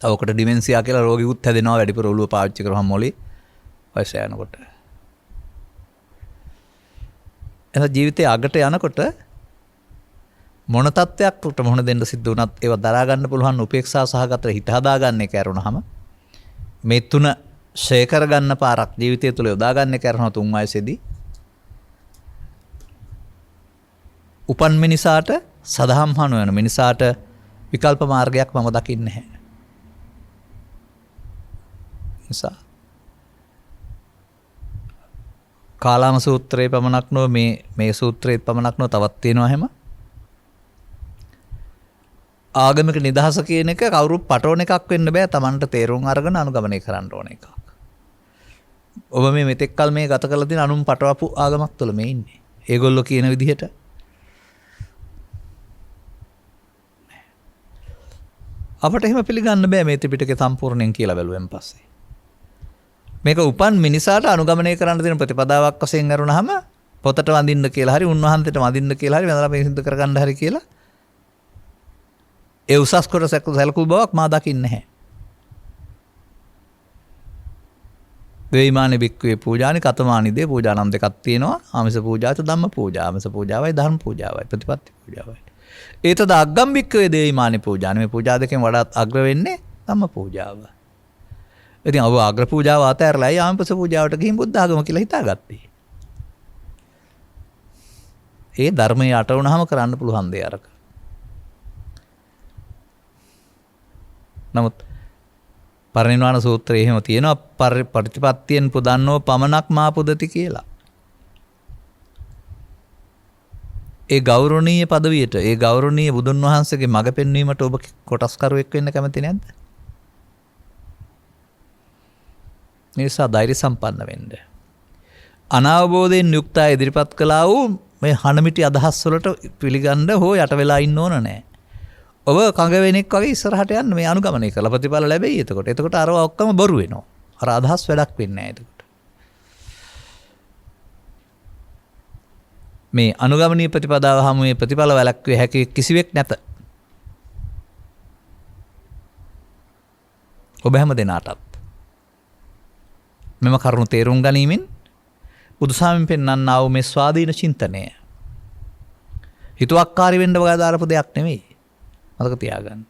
අවකට ඩිමෙන්සියා කියලා රෝගිකුත් හැදෙනවා වැඩිපුර ඔළුව පාවිච්චි කරාම මොලේ වයස යනකොට. එහෙනම් ජීවිතයේ අගට යනකොට මොන තත්ත්වයක් උට මොහොන දෙන්න සිද්ධ වුණත් ඒව දරා ගන්න පුළුවන් උපේක්ෂා සහගත හිත හදා ගන්න එක ඇරුණාම මේ තුන ෂේ කර ගන්න පාරක් ජීවිතය තුළ යොදා ගන්න එක ඇරුණා තුන් වයසේදී උපන් මිනිසාට සදහම් හනු වෙන මිනිසාට විකල්ප මාර්ගයක් මම දකින්නේ නැහැ. නිසා කාලාම සූත්‍රයේ පමණක් නොව මේ සූත්‍රයේ පමණක් නොව තවත් තියෙනවා හැම ආගමික නිදහස කියන එක කවුරු පටවන එකක් වෙන්න බෑ. Tamanට තේරුම් අරගෙන අනුගමනය කරන්න ඕන එකක්. ඔබ මේ මෙතෙක් කල මේ ගත කරලා තියෙන අනුන් පටවපු ආගමක් තුළ මේ ඉන්නේ. ඒගොල්ලෝ කියන විදිහට අපට එහෙම පිළිගන්න බෑ මේ ත්‍රිපිටකය සම්පූර්ණයෙන් කියලා බැලුවෙන් පස්සේ. මේක උපන් මිනිසාට අනුගමනය කරන්න දෙන ප්‍රතිපදාවක් වශයෙන් අරුණාම පොතට වඳින්න කියලා හරි උන්වහන්සේට වඳින්න කියලා හරි වැඳලා මේ සිද්ධ කරගන්න හරි කියලා ඒ උසස් කොට සැලකුල් බවක් මා දකින්නේ නැහැ. දෙවිමානේ බික්කුවේ පූජානි කතමානි දේ පූජා නම් දෙකක් තියෙනවා. ආමිස පූජාත ධම්ම පූජා. ආමිස පූජාවයි ධර්ම පූජාවයි ප්‍රතිපත්ති පූජාවයි. ඒතද අග්ගම්බික්කවේ දේමානි පූජාන මේ පූජා දෙකෙන් වඩාත් අග්‍ර වෙන්නේ ධම්ම පූජාව. ඉතින් ඔබ අග්‍ර පූජාව අතහැරලා යාමපස පූජාවට ගිහින් බුද්ධ ආගම කියලා හිතාගත්තේ. ඒ ධර්මයේ යට වුණාම කරන්න පුළුවන් දේ අරක. නමුත් පරිනිර්වාණ සූත්‍රයේ එහෙම තියෙනවා ප්‍රතිපත්තියෙන් පුදන්නෝ පමණක් මා පුදති කියලා. ඒ ගෞරවනීය පදවියට ඒ ගෞරවනීය බුදුන් වහන්සේගේ මඟ පෙන්වීමට ඔබ කොටස්කරුවෙක් වෙන්න කැමති නැද්ද? නිසා ධෛර්ය සම්පන්න වෙන්න. අනවබෝධයෙන් යුක්තව ඉදිරිපත් කළා වූ මේ හනමිටි අදහස් වලට පිළිගන්න හෝ යට වෙලා ඉන්න ඕන නැහැ. ඔබ කඟ වෙනෙක් වගේ ඉස්සරහට යන්න මේ අනුගමනය කරලා ප්‍රතිඵල ලැබෙයි. එතකොට අරව ඔක්කොම බොරු වෙනවා. අර අදහස් වැඩක් වෙන්නේ නැහැ එතකොට. මේ අනුගමනීය ප්‍රතිපදාව හැම මේ ප්‍රතිඵල වැළැක්විය හැකි කිසිවෙක් නැත. ඔබ හැම දෙනාටත් මෙම කරුණු තේරුම් ගැනීමෙන් බුදුසාමින් පෙන්වන්නා වූ මේ ස්වාධීන චින්තනය හිතුවක්කාරී වෙන්න වගදාරපු දෙයක් නෙමෙයි. මතක තියාගන්න.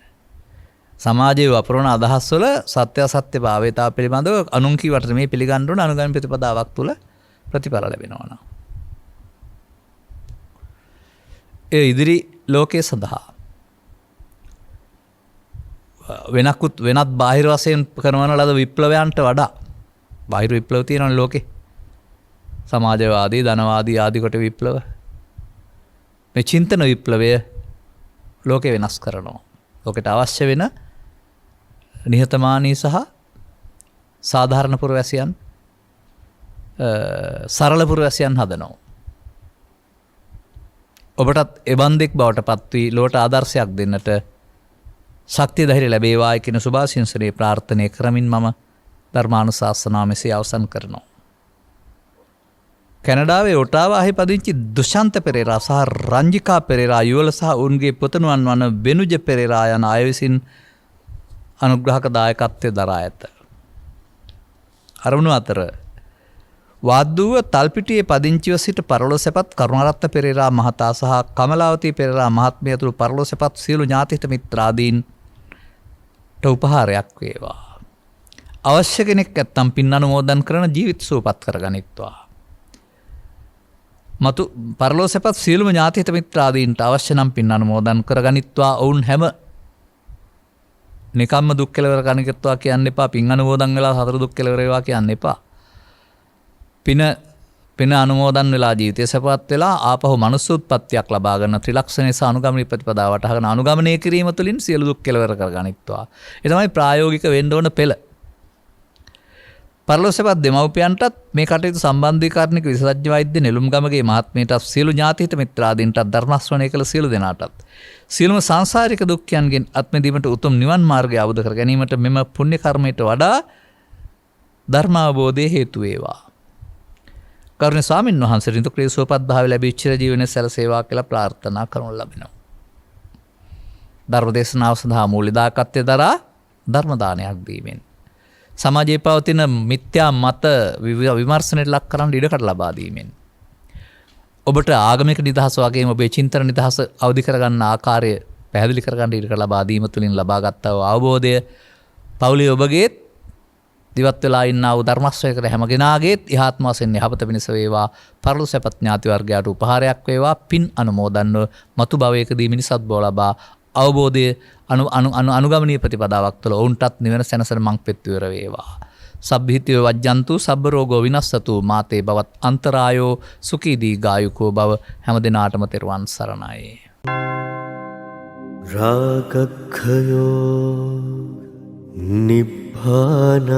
සමාජයේ වපුරන අදහස් වල සත්‍ය අසත්‍ය භාවයතාව පිළිබඳව අනුන් කීවට මේ පිළිගන්න ඕන අනුගමන ප්‍රතිපදාවක් තුල ප්‍රතිඵල ලැබෙනවා නම්. ඒ ඉදිරි ලෝකයේ සඳහා වෙනත් බාහිර වශයෙන් කරන ලද විප්ලවයන්ට වඩා බාහිර විප්ලව තියෙනවා ලෝකේ. සමාජවාදී, ධනවාදී ආදී කොට විප්ලව. මේ චින්තන විප්ලවය ලෝකේ වෙනස් කරනවා. ලෝකයට අවශ්‍ය වෙන නිහතමානී සහ සාධාරණ පුරවැසියන් සරල පුරවැසියන් හදනවා. ඔබටත් එබන්දෙක් බවට පත් වී ලෝට ආදර්ශයක් දෙන්නට ශක්තිය ධෛර්ය ලැබේවායි කියන සුභාශිංසනයේ ප්‍රාර්ථනා කරමින් මම ධර්මානුශාසනාව මෙසේ අවසන් කරනවා. කැනඩාවේ ඔටාවාහි පදිංචි දුෂන්ත පෙරේරා සහ රංජිකා පෙරේරා යුවල සහ උන්ගේ පුතණුවන් වන වෙනුජ පෙරේරා යන අය විසින් අනුග්‍රහක දායකත්වය දරා ඇත. අරමුණු අතර වාද්දුව තල්පිටියේ පදිංචිව සිට පරලොසැපත් කරුණාරත්න පෙරේරා මහතා සහ කමලාවතී පෙරේරා මහත්මිය ඇතුළු පරලොසැපත් සියලු ඥාතිහිත මිත්‍රාදීන්ට උපහාරයක් වේවා. අවශ්‍ය කෙනෙක් නැත්තම් පින් අනුමෝදන් කරන ජීවිත සුවපත් කරගනිත්වා. මතු පරලොසැපත් සියලුම ඥාතිහිත මිත්‍රාදීන්ට අවශ්‍ය නම් පින් අනුමෝදන් කරගනිත්වා. ඔවුන් හැම නිකම්ම දුක් කෙලවර ගනිත්වා කියන්න එපා. පින් අනුමෝදන් වෙලා සතර දුක් කෙලවර වේවා කියන්න එපා. පින අනුමෝදන් වෙලා ජීවිතය සපවත් වෙලා ආපහු මනුස්ස උත්පත්තියක් ලබා ගන්න ත්‍රිලක්ෂණයේ අනුගමනීය ප්‍රතිපදාවට අහගෙන අනුගමනය කිරීම තුළින් සියලු දුක් කෙලවර කරගනිත්වා. ඒ තමයි ප්‍රායෝගික වෙන්න ඕන පෙළ. පරලොස්සපත් දෙමව්පියන්ටත් මේ කටයුතු සම්බන්ධීකරණික විශේෂඥ වෛද්‍ය නෙළුම්ගමගේ මහත්මියටත් සියලු ඥාතිහිත මිත්‍රාදීන්ටත් ධර්ම ශ්‍රවණය කළ සියලු දෙනාටත් සියලුම සංසාරික දුක්ඛයන්ගෙන් අත් මිදීමට උතුම් නිවන් මාර්ගය අවබෝධ කර ගැනීමට මෙම පුණ්‍ය කර්මයට වඩා ධර්ම අවබෝධය හේතු වේවා. කරුණේ ස්වාමීන් වහන්සේ ඍතුක්‍රිය සුවපත් භාවය ලැබී චිර ජීවනයේ සැලසේවා කියලා ප්‍රාර්ථනා කරනු ලබනවා. ධර්ම දේශනාව සඳහා මූල්‍ය දායකත්වය දරා ධර්ම දානයක් දීමෙන් සමාජයේ පවතින මිත්‍යා මත විමර්ශනයට ලක් කරන්න ඉඩකඩ ලබා දීමෙන් ඔබට ආගමික නිදහස වගේම ඔබේ චින්තන නිදහස අවදි කරගන්න ආකාරය පැහැදිලි කරගන්න ඉඩකඩ ලබා දීම තුළින් ලබාගත් අවබෝධය පවුලේ ඔබගේත් දිවත් වෙලා ඉන්නා වූ ධර්ම ශ්‍රවණය හැම කෙනාගේත් ඉහාත්ම වශයෙන් යහපත පිණිස වේවා. පරලොවසැපත් ඥාති වර්ගයාට උපහාරයක් වේවා. පින් අනුමෝදන්ව මතු භවයකදී මිනිසත් බව ලබා අවබෝධය අනුගමනීය ප්‍රතිපදාවක් තුළ ඔවුන්ටත් නිවන සැනසෙන මං පෙත්වර වේවා. සබ්බිහිතය වජ්ජන්තු සබ්බ රෝගෝ විනස්සතු මාතේ බවත් අන්තරායෝ සුඛී දීඝායුකෝ භව. හැම දිනාටම තෙරුවන් සරණයි. රාගක්ඛයෝ නිබ්බානං